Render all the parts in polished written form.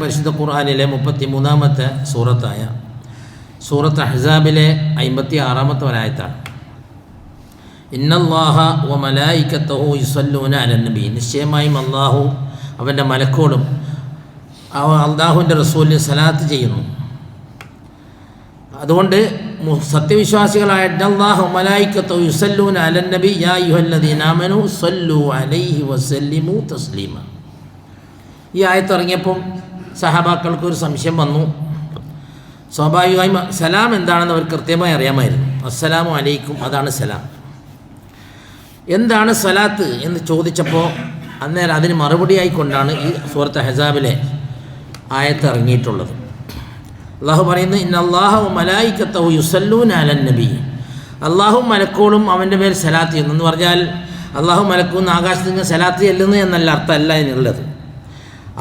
പരിശുദ്ധ ഖുർആനിലെ 33-ാമത്തെ സൂറത്തായ സൂറത്ത് അഹ്സാബിലെ 56-ാമത്തെ ഒരായത്താണ്. ഇന്നല്ലാഹ വ മലായികത്തഹു യുസല്ലൂന അലൻ നബി, നിശ്ചയമായും അള്ളാഹു അവൻ്റെ മലക്കോടും അള്ളാഹുവിൻ്റെ റസൂലിന് സലാത്ത് ചെയ്യുന്നു. അതുകൊണ്ട് സത്യവിശ്വാസികളായ ഇന്നല്ലാഹു വ മലായികത്തഹു യുസല്ലൂന അലൻ നബി യാ അയ്യുഹല്ലദീന ആമനൂ സല്ലു അലൈഹി വസല്ലിമു തസ്ലീമ. ഈ ആയത്ത് ഇറങ്ങിയപ്പം സഹാബാക്കൾക്ക് ഒരു സംശയം വന്നു. സ്വാഭാവികമായും സലാം എന്താണെന്ന് അവർ കൃത്യമായി അറിയാമായിരുന്നു. അസ്സലാമു അലൈക്കും, അതാണ് സലാം. എന്താണ് സലാത്ത് എന്ന് ചോദിച്ചപ്പോൾ അന്നേരം അതിന് മറുപടിയായിക്കൊണ്ടാണ് ഈ സൂറത്ത് അഹ്സാബിലെ ആയത്ത് ഇറങ്ങിയിട്ടുള്ളത്. അള്ളാഹു പറയുന്നു, ഇന്നല്ലാഹ വ മലായികത്തഹു യുസല്ലൂന അലൻ നബി, അള്ളാഹു മലക്കോളും അവൻ്റെ മേൽ സലാത്ത് ചെയ്യുന്നു എന്ന് പറഞ്ഞാൽ അള്ളാഹു മലക്കൂന്ന് ആകാശത്ത് നിന്ന് സലാത്ത് ചെല്ലുന്നു എന്നല്ല അർത്ഥമല്ല അതിനുള്ളത്.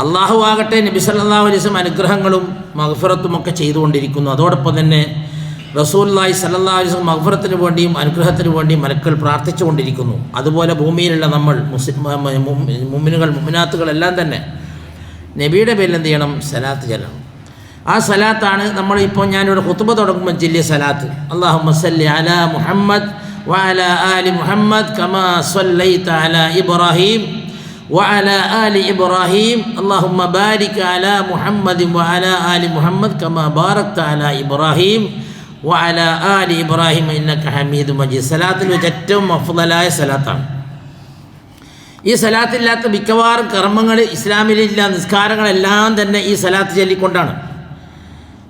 അള്ളാഹു ആകട്ടെ നബി സല്ലല്ലാഹു അലൈഹി വസല്ലം അനുഗ്രഹങ്ങളും മഗ്ഫിറത്തും ഒക്കെ ചെയ്തുകൊണ്ടിരിക്കുന്നു. അതോടൊപ്പം തന്നെ റസൂലുള്ളാഹി സല്ലല്ലാഹു അലൈഹി വസല്ലം മഗ്ഫിറത്തിന് വേണ്ടിയും അനുഗ്രഹത്തിന് വേണ്ടിയും മലക്കുകൾ പ്രാർത്ഥിച്ചുകൊണ്ടിരിക്കുന്നു. അതുപോലെ ഭൂമിയിലുള്ള നമ്മൾ മുഅ്മിനുകൾ മുഅ്മിനാത്തുകളെല്ലാം തന്നെ നബിയുടെ പേരിൽ എന്ത് ചെയ്യണം? സലാത്ത് ചെല്ലണം. ആ സലാത്താണ് നമ്മളിപ്പോൾ ഞാനിവിടെ ഖുത്ബ തുടങ്ങുമ്പോൾ ചൊല്ലിയ സലാത്ത്. അല്ലാഹുമ്മ സല്ലി അലാ മുഹമ്മദ് വഅലാ ആലി മുഹമ്മദ് കമാ സല്ലൈത അലാ ഇബ്രാഹിം وعلى آل إبراهيم اللهم بارك على محمد وعلى آل محمد كما باركت على إبراهيم وعلى آل إبراهيم إنك حميد مجيد. സലാത്തിൽ വെച്ച് ഏറ്റവും അഫ്ളലായ സലാത്താണ്. ഈ സലാത്തില്ലാത്ത മിക്കവാറും കർമ്മങ്ങൾ ഇസ്ലാമിലില്ല. നിസ്കാരങ്ങളെല്ലാം തന്നെ ഈ സലാത്ത് ചൊല്ലിക്കൊണ്ടാണ്.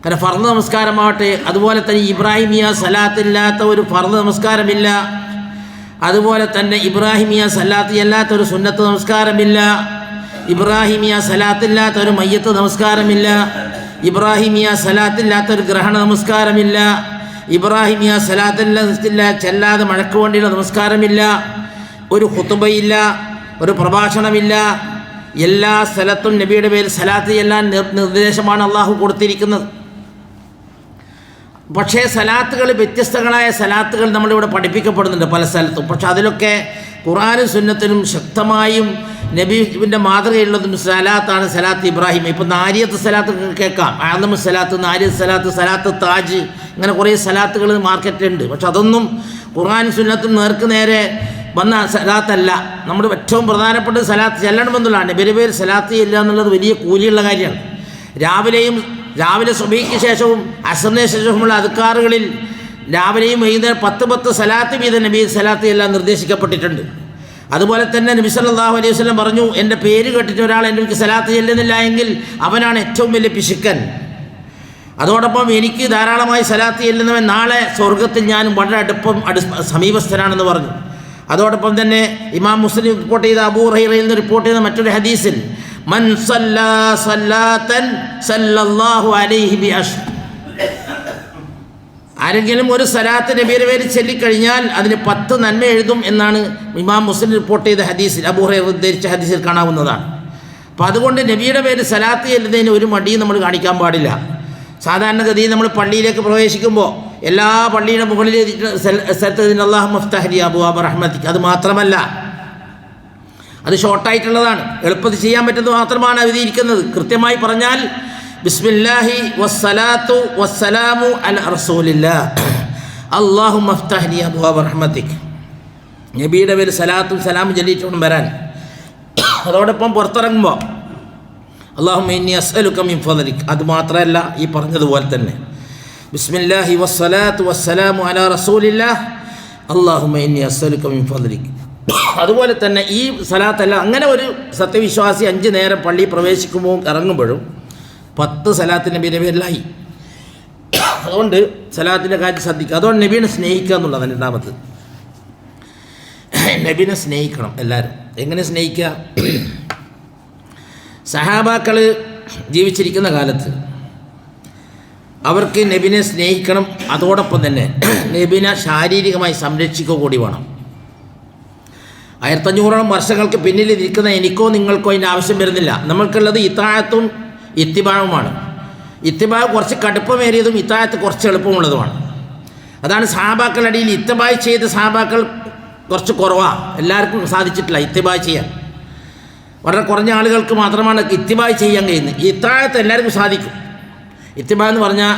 കാരണം ഫർദ് നമസ്കാരമാവട്ടെ, അതുപോലെ തന്നെ ഇബ്രാഹിമിയ സലാത്തില്ലാത്ത ഒരു ഫർദ് നമസ്കാരമില്ല. അതുപോലെ തന്നെ ഇബ്രാഹിമിയ സലാത്ത് അല്ലാത്തൊരു സുന്നത്ത് നമസ്കാരമില്ല. ഇബ്രാഹിമിയ സലാത്തില്ലാത്തൊരു മയ്യത്ത് നമസ്കാരമില്ല. ഇബ്രാഹിമിയ സലാത്തില്ലാത്തൊരു ഗ്രഹണ നമസ്കാരമില്ല. ഇബ്രാഹിമിയ സലാത്തില്ല ചെല്ലാതെ മഴക്ക് വേണ്ടിയുള്ള നമസ്കാരമില്ല. ഒരു ഖുതുബയില്ല, ഒരു പ്രഭാഷണമില്ല. എല്ലാ സ്ഥലത്തും നബിയുടെ പേരിൽ സലാത്ത് ചെല്ലാൻ നിർദ്ദേശമാണ് അള്ളാഹു കൊടുത്തിരിക്കുന്നത്. പക്ഷേ സലാത്തുകൾ, വ്യത്യസ്തങ്ങളായ സലാത്തുകൾ നമ്മളിവിടെ പഠിപ്പിക്കപ്പെടുന്നുണ്ട് പല സ്ഥലത്തും. പക്ഷെ അതിലൊക്കെ ഖുർആനും സുന്നത്തിനും ശക്തമായും നബിയുടെ മാതൃകയുള്ളതും സലാത്താണ് സലാത്ത് ഇബ്രാഹിം. ഇപ്പം നാരിയത്ത് സലാത്ത് കേൾക്കാം, ആദം സലാത്ത്, നാരിയത്ത് സലാത്ത്, സലാത്ത് താജ്, ഇങ്ങനെ കുറേ സലാത്തുകൾ മാർക്കറ്റിലുണ്ട്. പക്ഷെ അതൊന്നും ഖുർആനും സുന്നത്തും നേർക്ക് നേരെ വന്ന സലാത്തല്ല. നമ്മുടെ ഏറ്റവും പ്രധാനപ്പെട്ട സലാത്ത് ചെല്ലണമെന്നുള്ളതാണ്. നബിയുടെ പേര് സലാത്ത് ചെല്ലുക എന്നുള്ളത് വലിയ കൂലിയുള്ള കാര്യമാണ്. രാവിലെ സുബഹിക്ക് ശേഷവും അസറിന് ശേഷവുമുള്ള അദ്കാറുകളിൽ രാവിലെയും വൈകുന്നേരം 10 സലാത്ത് വീതം നബി സലാത്ത് എല്ലാം നിർദ്ദേശിക്കപ്പെട്ടിട്ടുണ്ട്. അതുപോലെ തന്നെ നബി സല്ലല്ലാഹു അലൈഹി വസല്ലം പറഞ്ഞു, എൻ്റെ പേര് കേട്ടിട്ട് ഒരാൾ എനിക്ക് സലാത്ത് ചെല്ലുന്നില്ല എങ്കിൽ അവനാണ് ഏറ്റവും വലിയ പിശുക്കൻ. അതോടൊപ്പം എനിക്ക് ധാരാളമായി സലാത്ത് ചെല്ലുന്നവൻ നാളെ സ്വർഗത്തിൽ ഞാനും വളരെ സമീപസ്ഥനാണെന്ന് പറഞ്ഞു. അതോടൊപ്പം തന്നെ ഇമാം മുസ്ലിം റിപ്പോർട്ട് ചെയ്ത അബൂ ഹുറൈറയിൽ നിന്ന് റിപ്പോർട്ട് ചെയ്ത മറ്റൊരു ഹദീസിൽ മൻ സല്ലാ സല്ലാത്തൻ സല്ലല്ലാഹു അലൈഹി ബിഅശ്ർ, ആരെങ്കിലും ഒരു സലാത്ത് നബിയുടെ പേരിൽ ചൊല്ലിക്കഴിഞ്ഞാൽ അതിന് 10 നന്മ എഴുതും എന്നാണ് ഇമാം മുസ്ലിം റിപ്പോർട്ട് ചെയ്ത ഹദീസിൽ, അബൂ ഹുറൈറ ഉദ്ധരിച്ച ഹദീസിൽ കാണാവുന്നതാണ്. അപ്പോൾ അതുകൊണ്ട് നബിയുടെ പേര് സലാത്ത് ചെല്ലുന്നതിന് ഒരു മടിയും നമ്മൾ കാണിക്കാൻ പാടില്ല. സാധാരണഗതിയിൽ നമ്മൾ പള്ളിയിലേക്ക് പ്രവേശിക്കുമ്പോൾ എല്ലാ പള്ളിയുടെ മുകളിൽ സ്ഥലത്ത് അല്ലാഹുമ്മ ഇഫ്തഹ് ലി അബ്വാബ റഹ്മതിക്, അത് മാത്രമല്ല, അത് ഷോർട്ടായിട്ടുള്ളതാണ്, എളുപ്പത്തിൽ ചെയ്യാൻ പറ്റുന്നത് മാത്രമാണ് എഴുതിയിരിക്കുന്നത്. കൃത്യമായി പറഞ്ഞാൽ ബിസ്മില്ലാഹി വസ്സലാത്തു വസ്സലാമു അലാ റസൂലില്ലാഹ് അല്ലാഹുമ്മ ഇഫ്തഹ് ലി അബ്വാബ റഹ്മതിക്. നബിയുടെ പേര് സലാത്തും സലാമും ചൊല്ലിയിട്ട് വേണം വരാൻ. അതോടൊപ്പം പുറത്തിറങ്ങുമ്പോൾ അല്ലാഹുമ്മ ഇന്നി അസ്അലുക മിൻ ഫളലിക്, അത് മാത്രമല്ല ഈ പറഞ്ഞതുപോലെ തന്നെ ബിസ്മില്ലാഹി വസ്സലാത്തു വസ്സലാമു അലാ റസൂലില്ലാഹ് അല്ലാഹുമ്മ ഇന്നി അസ്അലുക മിൻ ഫളലിക്. അതുപോലെ തന്നെ ഈ സലാത്തല്ല, അങ്ങനെ ഒരു സത്യവിശ്വാസി 5 നേരം പള്ളി പ്രവേശിക്കുമ്പോൾ ഇറങ്ങുമ്പോഴും 10 സലാത്ത് നബിയുടെ പേരിലായി. അതുകൊണ്ട് സലാത്തിൻ്റെ കാര്യം ശ്രദ്ധിക്കുക. അതുകൊണ്ട് നബീനെ സ്നേഹിക്കുക എന്നുള്ളതാണ് രണ്ടാമത്. നബീനെ സ്നേഹിക്കണം എല്ലാവരും. എങ്ങനെ സ്നേഹിക്കുക? സഹാബാക്കൾ ജീവിച്ചിരിക്കുന്ന കാലത്ത് അവർക്ക് നബിനെ സ്നേഹിക്കണം. അതോടൊപ്പം തന്നെ നബിനെ ശാരീരികമായി സംരക്ഷിക്കുക കൂടി വേണം. 1500 വർഷങ്ങൾക്ക് പിന്നിൽ ഇരിക്കുന്ന എനിക്കോ നിങ്ങൾക്കോ അതിൻ്റെ ആവശ്യം വരുന്നില്ല. നമ്മൾക്കുള്ളത് ഇത്താഅത്തും ഇത്തിബാഉമാണ്. ഇത്തിബാ കുറച്ച് കടുപ്പമേറിയതും ഇത്താഅത്ത് കുറച്ച് എളുപ്പമുള്ളതുമാണ്. അതാണ് സഹാബാക്കളുടെ ഇടയിൽ ഇത്തിബാ ചെയ്ത സഹാബാക്കൾ കുറച്ച് കുറവാണ്. എല്ലാവർക്കും സാധിച്ചിട്ടില്ല ഇത്തിബാ ചെയ്യാൻ. വളരെ കുറഞ്ഞ ആളുകൾക്ക് മാത്രമാണ് ഇത്തിബായ് ചെയ്യാൻ കഴിയുന്നത്. ഇത്താഴത്ത് എല്ലാവർക്കും സാധിക്കും. ഇത്തിബാ എന്ന് പറഞ്ഞാൽ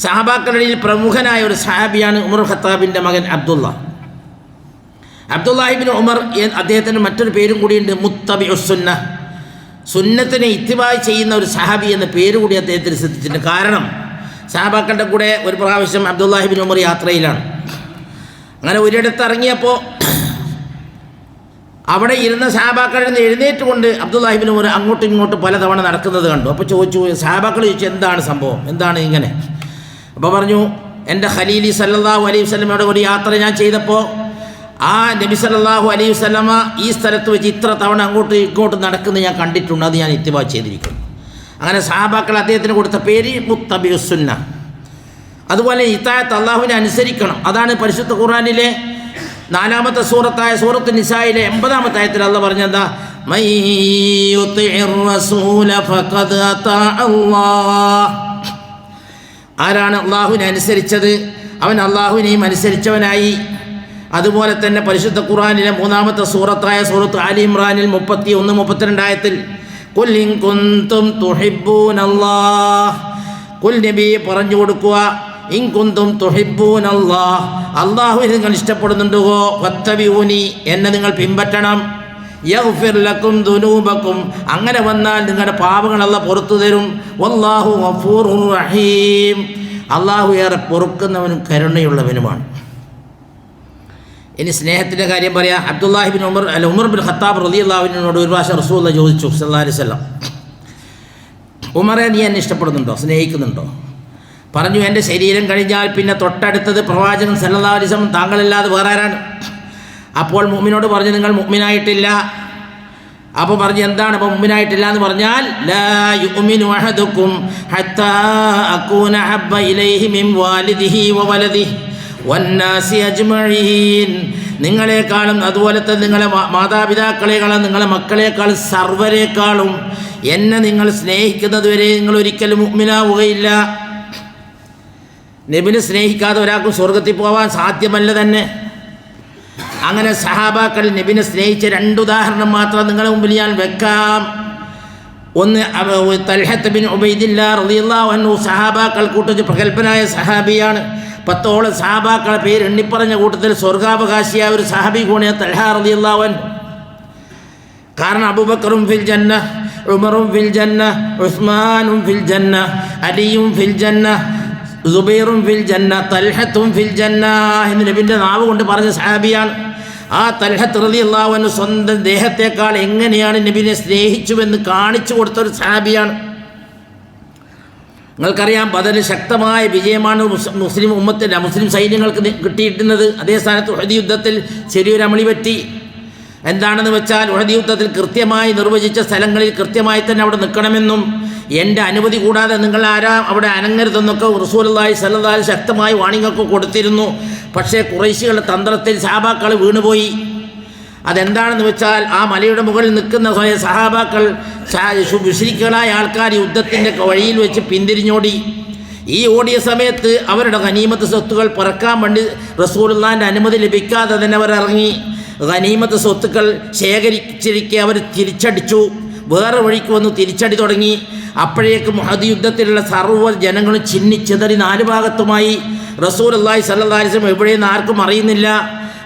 സഹാബാക്കളിൽ പ്രമുഖനായ ഒരു സഹാബിയാണ് ഉമർ ഖത്താബിൻ്റെ മകൻ അബ്ദുല്ലാഹിബ്നു ഉമർ. അദ്ദേഹത്തിന് മറ്റൊരു പേരും കൂടിയുണ്ട്, മുത്തബിഉസ്സുന്ന, സുന്നത്തിനെ ഇത്തിബായ് ചെയ്യുന്ന ഒരു സഹാബി എന്ന പേര് കൂടി അദ്ദേഹത്തിന് സിദ്ധിച്ചിട്ടുണ്ട്. കാരണം സഹാബാക്കളുടെ കൂടെ ഒരു പ്രാവശ്യം അബ്ദുല്ലാഹിബ്നു ഉമർ യാത്രയിലാണ്. അങ്ങനെ ഒരിടത്ത് ഇറങ്ങിയപ്പോൾ അവിടെ ഇരുന്ന സഹാബാക്കളിൽ നിന്ന് എഴുന്നേറ്റുകൊണ്ട് അബ്ദുല്ലാഹിബ്നു ഉമർ അങ്ങോട്ടും ഇങ്ങോട്ടും പലതവണ നടക്കുന്നത് കണ്ടു. അപ്പോൾ സഹാബാക്കൾ ചോദിച്ചു, എന്താണ് സംഭവം, എന്താണ് ഇങ്ങനെ? അപ്പോൾ പറഞ്ഞു, എൻ്റെ ഖലീലി സല്ലല്ലാഹു അലൈഹി വസല്ലമയുടെ ഒരു യാത്ര ഞാൻ ചെയ്തപ്പോൾ ആ നബി സല്ലല്ലാഹു അലൈഹി വസല്ലമ ഈ സ്ഥലത്ത് വെച്ച് ഇത്ര തവണ അങ്ങോട്ടും ഇങ്ങോട്ടും നടക്കുന്നത് ഞാൻ കണ്ടിട്ടുണ്ട്, അത് ഞാൻ ഇത്തിബാ ചെയ്തിരിക്കുന്നു. അങ്ങനെ സഹാബാക്കൾ അദ്ദേഹത്തിന് കൊടുത്ത പേര് മുത്തബിഉസ്സുന്ന. അതുപോലെ ഇത്താഅത്ത് അള്ളാഹുവിനെ അനുസരിക്കണം. അതാണ് പരിശുദ്ധ ഖുർആനിലെ 4-ാമത്തെ സൂറത്തായ സൂറത്തുൻ നിസായിലെ 80-ാമത്തെ ആയത്തിൽ അള്ളാഹ് പറഞ്ഞെന്താ, മൻ യുതിഇർ റസൂല ഫഖദ് അതാ അല്ലാഹ്. ആരാണ് അള്ളാഹുവിനെ അനുസരിച്ചത്, അവൻ അള്ളാഹുവിനെയും അനുസരിച്ചവനായി. അതുപോലെ തന്നെ പരിശുദ്ധ ഖുർആനിലെ 3-ാമത്തെ സൂറത്തായ സൂറത്ത് ആലി ഇമ്രാനിൽ 31-32 ആയത്തിൽ ഖുൽ ഇൻ കുൻതും തുഹിബ്ബൂനല്ലാഹ്, ഖുൽ നബി പറഞ്ഞു കൊടുക്കുക, ഇൻ കുൻതും തുഹിബ്ബൂനല്ലാഹ്, അല്ലാഹുവിനെ നിങ്ങൾ ഇഷ്ടപ്പെടുന്നുണ്ടോ, ഫത്തബിഊനി, എന്നെ നിങ്ങൾ പിൻപറ്റണം, യഗ്ഫിർ ലക്കും ദുനൂബക്കും, അങ്ങനെ വന്നാൽ നിങ്ങളുടെ പാപങ്ങൾ അല്ലാഹു പുറത്തു തരും, വല്ലാഹു ഗഫൂറുർ റഹീം, അല്ലാഹു ഏറെ പൊറുക്കുന്നവനും കരുണയുള്ളവനുമാണ്. ഇനി സ്നേഹത്തിൻ്റെ കാര്യം പറയാം. ഉമർ ബിൻ ഖത്താബ് റളിയല്ലാഹു അൻഹുവിനോട് ഒരു പ്രാവശ്യം റസൂലുള്ളാഹി ചോദിച്ചു സല്ലല്ലാഹു അലൈഹി വസല്ലം, ഉമറെ നീ എന്നെ ഇഷ്ടപ്പെടുന്നുണ്ടോ, സ്നേഹിക്കുന്നുണ്ടോ? പറഞ്ഞു, എൻ്റെ ശരീരം കഴിഞ്ഞാൽ പിന്നെ തൊട്ടടുത്തത് പ്രവാചകൻ സല്ലല്ലാഹു അലൈഹി വസല്ലം, താങ്കളല്ലാതെ വേറെ ആരാണ്? അപ്പോൾ മുഅ്മിനോട് പറഞ്ഞു, നിങ്ങൾ മുഅ്മിനായിട്ടില്ല. അപ്പോൾ പറഞ്ഞു, എന്താണ് അപ്പോൾ മുഅ്മിനായിട്ടില്ല എന്ന് പറഞ്ഞാൽ, ലാ യുഅ്മിനു അഹദുക്കും ഹത്താ അകൂന ഹബ്ബ ഇലൈഹി മിൻ വാലിദിഹി വവലദിഹി വന്നാസി അജ്മഈൻ, നിങ്ങളെക്കാളും അതുപോലെ തന്നെ നിങ്ങളെ മാതാപിതാക്കളെക്കാളും നിങ്ങളെ മക്കളെക്കാളും സർവ്വരെക്കാളും എന്നെ നിങ്ങൾ സ്നേഹിക്കുന്നത് വരെ നിങ്ങൾ ഒരിക്കലും മുഅ്മിനാവുകയില്ല. നബിനെ സ്നേഹിക്കാതെ ഒരാൾക്കും സ്വർഗത്തിൽ പോകാൻ സാധ്യമല്ല തന്നെ. അങ്ങനെ സഹാബാക്കൾ നബിനെ സ്നേഹിച്ച 2 ഉദാഹരണം മാത്രം നിങ്ങളുടെ മുമ്പിൽ ഞാൻ വെക്കാം. ഒന്ന് തൽഹത്ത് ബിൻ ഉബൈദില്ലാ റളിയല്ലാഹു അൻഹു, സഹാബാക്കൾ കൂട്ടത്തിൽ പ്രഗൽഭനായ സഹാബിയാണ്. 10ഓളം സഹാബാക്കളെ പേര് എണ്ണിപ്പറഞ്ഞ കൂട്ടത്തിൽ സ്വർഗാവകാശിയായ ഒരു സഹാബി കൂടിയ തൽഹ റളിയല്ലാഹു അൻഹു. കാരണം അബൂബക്കറും ഫിൽ ജന്ന, ഉമറും ഫിൽ ജന്ന, ഉസ്മാനും ഫിൽ ജന്ന, അലിയും ഫിൽ ജന്ന, സുബൈറും ഫിൽ ജന്ന, തൽഹത്തും ഫിൽ ജന്ന എന്ന് നബിൻ്റെ നാവ് കൊണ്ട് പറഞ്ഞ സഹാബിയാണ്. ആ തൽഹത്ത് റളിയല്ലാഹു അൻഹു സ്വന്തം ദേഹത്തേക്കാൾ എങ്ങനെയാണ് നബിനെ സ്നേഹിച്ചുവെന്ന് കാണിച്ചു കൊടുത്തൊരു സഹാബിയാണ്. നിങ്ങൾക്കറിയാം, ബദറിൽ ശക്തമായ വിജയമാണ് മുസ്ലിം സൈന്യങ്ങൾക്ക് കിട്ടിയിരുന്നത്. അതേ സ്ഥാനത്ത് ഉഹദ് യുദ്ധത്തിൽ ചെറിയൊരു അമളി പറ്റി. എന്താണെന്ന് വെച്ചാൽ, ഉഹദ് യുദ്ധത്തിൽ കൃത്യമായി നിർവചിച്ച സ്ഥലങ്ങളിൽ കൃത്യമായി തന്നെ അവിടെ നിൽക്കണമെന്നും എൻ്റെ അനുമതി കൂടാതെ നിങ്ങൾ അവിടെ അനങ്ങരുതെന്നൊക്കെ റസൂലുള്ളാഹി സ്വല്ലല്ലാഹു അലൈഹി വസല്ലം ശക്തമായി വാണിംഗൊക്കെ കൊടുത്തിരുന്നു. പക്ഷേ ഖുറൈശികളുടെ തന്ത്രത്തിൽ സഹാബാക്കൾ വീണുപോയി. അതെന്താണെന്ന് വെച്ചാൽ, ആ മലയുടെ മുകളിൽ നിൽക്കുന്ന സഹാബാക്കൾ മുശ്രിക്കുകളായ ആൾക്കാർ യുദ്ധത്തിൻ്റെ വഴിയിൽ വെച്ച് പിന്തിരിഞ്ഞോടി. ഈ ഓടിയ സമയത്ത് അവരുടെ ഗനീമത്ത് സ്വത്തുക്കൾ പറക്കാൻ വേണ്ടി റസൂലുള്ളാഹിൻ്റെ അനുമതി ലഭിക്കാതെ തന്നെ അവർ ഇറങ്ങി. ഗനീമത്ത് സ്വത്തുക്കൾ ശേഖരിച്ചിരിക്കെ അവർ തിരിച്ചടിച്ചു, വേറെ വഴിക്ക് വന്ന് തിരിച്ചടി തുടങ്ങി. അപ്പോഴേക്കും ഉഹദ് യുദ്ധത്തിലുള്ള സർവ്വ ജനങ്ങളും ചിന്നിച്ചിതറി 4 ഭാഗത്തുമായി. റസൂലുള്ളാഹി സ്വല്ലല്ലാഹു അലൈഹി വസല്ലം എവിടെയെന്ന് ആർക്കും അറിയുന്നില്ല.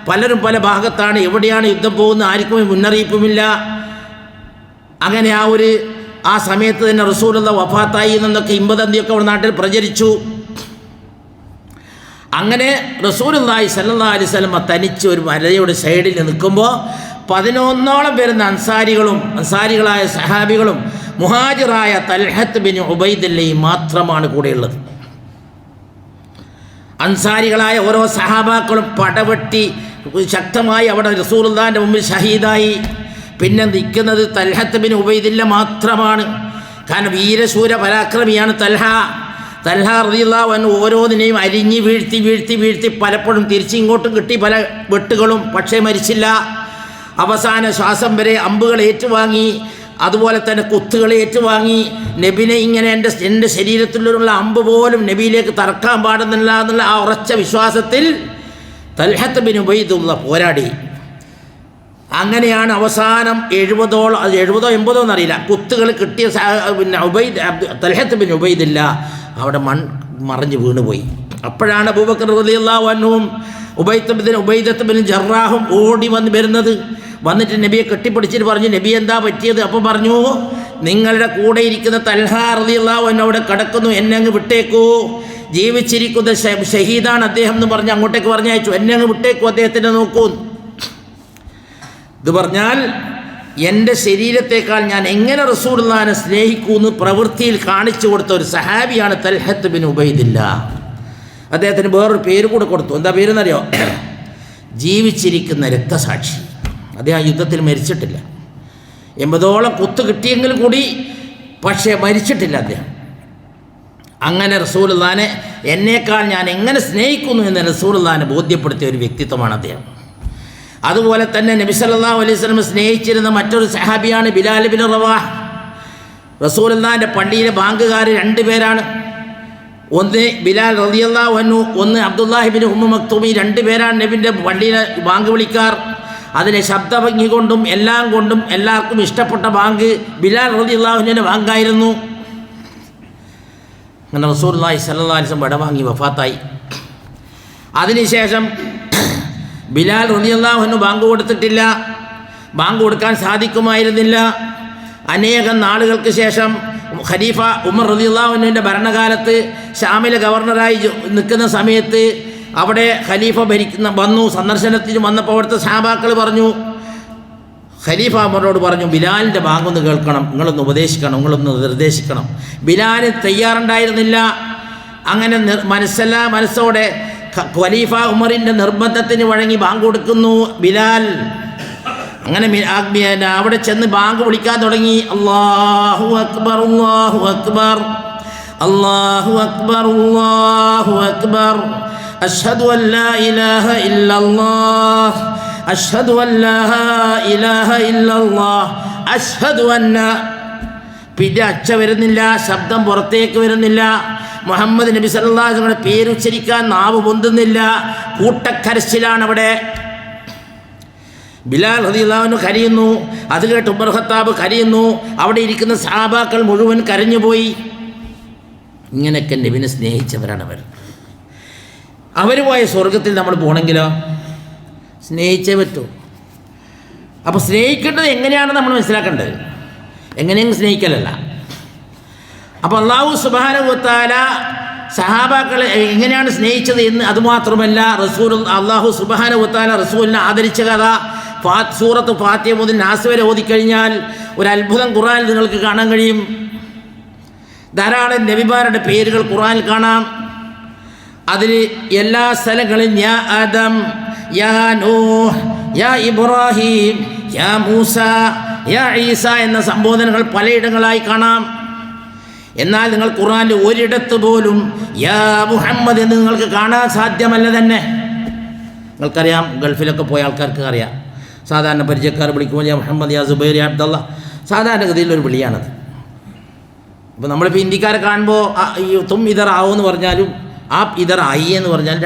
പലരും പല ഭാഗത്താണ്, എവിടെയാണ് യുദ്ധം പോകുന്നത് ആർക്കും മുന്നറിയിപ്പുമില്ല. അങ്ങനെ ആ സമയത്ത് തന്നെ റസൂലുള്ളാഹി വഫാത്തായി എന്നൊക്കെ ഇമ്പതന്തിയൊക്കെ നമ്മുടെ നാട്ടിൽ പ്രചരിച്ചു. അങ്ങനെ റസൂലുള്ളാഹി സ്വല്ലല്ലാഹു അലൈഹി വസല്ലം തനിച്ച് ഒരു മലയുടെ സൈഡിൽ നിൽക്കുമ്പോൾ 11ഓളം വരുന്ന അൻസാരികളായ സഹാബികളും മുഹാജിറായ തൽഹത്ത് ബിൻ ഉബൈദില്ലയും മാത്രമാണ് കൂടെയുള്ളത്. അൻസാരികളായ ഓരോ സഹാബാക്കളും പടവെട്ടി ശക്തമായി അവിടെ റസൂലുള്ളാഹിൻ്റെ മുമ്പിൽ ഷഹീദായി. പിന്നെ നിൽക്കുന്നത് തൽഹത്ത് ബിൻ ഉബൈദില്ല മാത്രമാണ്. കാരണം വീരശൂര പരാക്രമിയാണ് തൽഹ റളിയല്ലാഹു അൻഹു. ഓരോന്നിനെയും അരിഞ്ഞ് വീഴ്ത്തി പലപ്പോഴും തിരിച്ചിങ്ങോട്ടും കിട്ടി പല വെട്ടുകളും, പക്ഷേ മരിച്ചില്ല. അവസാന ശ്വാസം വരെ അമ്പുകൾ ഏറ്റുവാങ്ങി, അതുപോലെ തന്നെ കുത്തുകൾ ഏറ്റുവാങ്ങി. നബിനെ ഇങ്ങനെ എൻ്റെ ശരീരത്തിലുള്ള അമ്പ് പോലും നബിയിലേക്ക് തറക്കാൻ പാടുന്നില്ല എന്നുള്ള ആ ഉറച്ച വിശ്വാസത്തിൽ തൽഹത്ത് ബിൻ ഉബൈദുള്ള പോരാടി. അങ്ങനെയാണ് അവസാനം 70 80 എന്നറിയില്ല കുത്തുകൾ കിട്ടിയ പിന്നെ തൽഹത്ത് ബിൻ ഉബൈദില്ല അവിടെ മറിഞ്ഞ് വീണുപോയി. അപ്പോഴാണ് അബൂബക്കർ റളിയല്ലാഹു അൻഹുവും ഉബൈദത്ത് ബിൻ ജറാഹും ഓടി വരുന്നത്. വന്നിട്ട് നബിയെ കെട്ടിപ്പിടിച്ചിട്ട് പറഞ്ഞു, നബി എന്താ പറ്റിയത്? അപ്പോൾ പറഞ്ഞു, നിങ്ങളുടെ കൂടെ ഇരിക്കുന്ന തൽഹ റളിയല്ലാഹു അൻഹു അവിടെ കിടക്കുന്നു, എന്നെ അങ്ങ് വിട്ടേക്കൂ, ജീവിച്ചിരിക്കുന്ന ഷഹീദാണ് അദ്ദേഹം എന്ന് പറഞ്ഞ് അങ്ങോട്ടേക്ക് പറഞ്ഞയച്ചു, എന്നെ അങ്ങ് വിട്ടേക്കൂ, അദ്ദേഹത്തിനെ നോക്കൂ. ഇത് പറഞ്ഞാൽ എൻ്റെ ശരീരത്തേക്കാൾ ഞാൻ എങ്ങനെ റസൂലുള്ളാഹിനെ സ്നേഹിക്കൂന്ന് പ്രവൃത്തിയിൽ കാണിച്ചു കൊടുത്ത ഒരു സഹാബിയാണ് തൽഹത്ത് ബിൻ ഉബൈദില്ല. അദ്ദേഹത്തിന് വേറൊരു പേര് കൂടെ കൊടുത്തു. എന്താ പേരെന്നറിയോ? ജീവിച്ചിരിക്കുന്ന രക്തസാക്ഷി. അദ്ദേഹം യുദ്ധത്തിൽ മരിച്ചിട്ടില്ല. 80ഓളം കുത്ത് കിട്ടിയെങ്കിൽ കൂടി പക്ഷേ മരിച്ചിട്ടില്ല അദ്ദേഹം. അങ്ങനെ റസൂലുള്ളാഹിനെ എന്നേക്കാൾ ഞാൻ എങ്ങനെ സ്നേഹിക്കുന്നു എന്ന് റസൂലുള്ളാഹിനെ ബോധ്യപ്പെടുത്തിയ ഒരു വ്യക്തിത്വമാണ് അദ്ദേഹം. അതുപോലെ തന്നെ നബി സല്ലല്ലാഹു അലൈഹി വസല്ലം സ്നേഹിച്ചിരുന്ന മറ്റൊരു സഹാബിയാണ് ബിലാൽ ബിൻ റവാഹ്. റസൂലുള്ളാഹിൻ്റെ പള്ളിയിലെ ബാങ്കുകാർ 2 പേരാണ്. ഒന്ന് ബിലാൽ റളിയല്ലാഹു അൻഹു, ഒന്ന് അബ്ദുല്ലാഹി ബിൻ ഉമ്മ മക്തൂമി. 2 പേരാണ് നബിൻ്റെ പള്ളിയിലെ ബാങ്ക് വിളിക്കാർ. അതിലെ ശബ്ദഭംഗി കൊണ്ടും എല്ലാം കൊണ്ടും എല്ലാവർക്കും ഇഷ്ടപ്പെട്ട ബാങ്ക് ബിലാൽ റളിയല്ലാഹു അൻഹുവിൻ്റെ ബാങ്കായിരുന്നു. അങ്ങനെ റസൂലുള്ളാഹി സ്വല്ലല്ലാഹു അലൈഹി വസല്ലം വടവാങ്ങി വഫാത്തായി. അതിനുശേഷം ബിലാൽ റളിയല്ലാഹു അൻഹു ബാങ്ക് കൊടുത്തിട്ടില്ല, ബാങ്ക് കൊടുക്കാൻ സാധിക്കുമായിരുന്നില്ല. അനേകം നാളുകൾക്ക് ശേഷം ഖലീഫ ഉമർ റളിയല്ലാഹു അൻഹുവിൻ്റെ ഭരണകാലത്ത് ഷാമിലെ ഗവർണറായി നിൽക്കുന്ന സമയത്ത് അവിടെ ഖലീഫ വന്നു, സന്ദർശനത്തിന് വന്നപ്പോൾ അവിടുത്തെ സഹാബാക്കൾ പറഞ്ഞു, ഖലീഫ ഉമറോട് പറഞ്ഞു, ബിലാലിൻ്റെ ബാങ്കൊന്ന് കേൾക്കണം, നിങ്ങളൊന്ന് ഉപദേശിക്കണം, നിങ്ങളൊന്ന് നിർദ്ദേശിക്കണം. ബിലാൽ തയ്യാറുണ്ടായിരുന്നില്ല. അങ്ങനെ മനസ്സോടെ ഖലീഫ ഉമറിൻ്റെ നിർബന്ധത്തിന് വഴങ്ങി ബാങ്ക് കൊടുക്കുന്നു ബിലാൽ. അങ്ങനെ അവിടെ ചെന്ന് ബാങ്ക് വിളിക്കാൻ തുടങ്ങി. അല്ലാഹു അക്ബർ, അല്ലാഹു അക്ബർ, അല്ലാഹു അക്ബർ, അല്ലാഹു അക്ബർ, അഷ്ഹദു അൻ ലാ ഇലാഹ ഇല്ലല്ലാഹ്, അഷ്ഹദു അൻ ലാ ഇലാഹ ഇല്ലല്ലാഹ്, അഷ്ഹദു അന്ന. പിന്നെ അച്ച വരുന്നില്ല, ശബ്ദം പുറത്തേക്ക് വരുന്നില്ല. മുഹമ്മദ് നബി സല്ലല്ലാഹു അലൈഹി വസല്ലം പേരുച്ചരിക്കാൻ നാവ് പൊന്തുന്നില്ല. കൂട്ടക്കരച്ചിലാണ് അവിടെ. ബിലാൽ റളിയല്ലാഹു അൻഹു കരയുന്നു. അത് കേട്ട് ഉമർ ഖത്താബ് കരയുന്നു. അവിടെ ഇരിക്കുന്ന സഹാബാക്കൾ മുഴുവൻ കരഞ്ഞുപോയി. ഇങ്ങനെയൊക്കെ നബിനെ സ്നേഹിച്ചവരാണ് അവർ. അവർ പോയ സ്വർഗത്തിൽ നമ്മൾ പോകണമെങ്കിലോ സ്നേഹിച്ചേ പറ്റൂ. അപ്പോൾ സ്നേഹിക്കേണ്ടത് എങ്ങനെയാണെന്ന് നമ്മൾ മനസ്സിലാക്കേണ്ടത്. എങ്ങനെയെങ്കിലും സ്നേഹിക്കലല്ല. അപ്പോൾ അല്ലാഹു സുബ്ഹാനഹു വ തആല സഹാബാക്കളെ എങ്ങനെയാണ് സ്നേഹിച്ചത് എന്ന് അതുമാത്രമല്ല, അല്ലാഹു സുബ്ഹാനഹു വ തആല റസൂലിനെ ആദരിച്ച കഥ സൂറത്ത് ഫാത്തിഹ മുതൽ നാസ് വരെ ഓതിക്കഴിഞ്ഞാൽ ഒരു അത്ഭുതം ഖുർആനിൽ നിങ്ങൾക്ക് കാണാൻ കഴിയും. ധാരാളം നബിമാരുടെ പേരുകൾ ഖുർആനിൽ കാണാം. അതിൽ എല്ലാ സ്ഥലങ്ങളും യാ ആദം, യാ നൂഹ്, യാ ഇബ്രാഹിം, യാ മൂസ, യാ ഈസ എന്ന സംബോധനകൾ പലയിടങ്ങളായി കാണാം. എന്നാൽ നിങ്ങൾ ഖുർആനിൽ ഒരിടത്ത് പോലും യാ മുഹമ്മദ് എന്ന് നിങ്ങൾക്ക് കാണാൻ സാധ്യമല്ല തന്നെ. നിങ്ങൾക്കറിയാം, ഗൾഫിലൊക്കെ പോയ ആൾക്കാർക്ക് അറിയാം, സാധാരണ പരിചയക്കാർ വിളിക്കുമ്പോൾ യാ മുഹമ്മദ്, യാ സുബൈർ, യാ അബ്ദുള്ള, സാധാരണഗതിയിലൊരു വിളിയാണത്. അപ്പോൾ നമ്മളിപ്പോൾ ഇന്ത്യക്കാരെ കാണുമ്പോൾ തും ഇതർ ആവോ എന്ന് പറഞ്ഞാലും ആപ്പ് ഇതർ ആയി എന്ന് പറഞ്ഞാൽ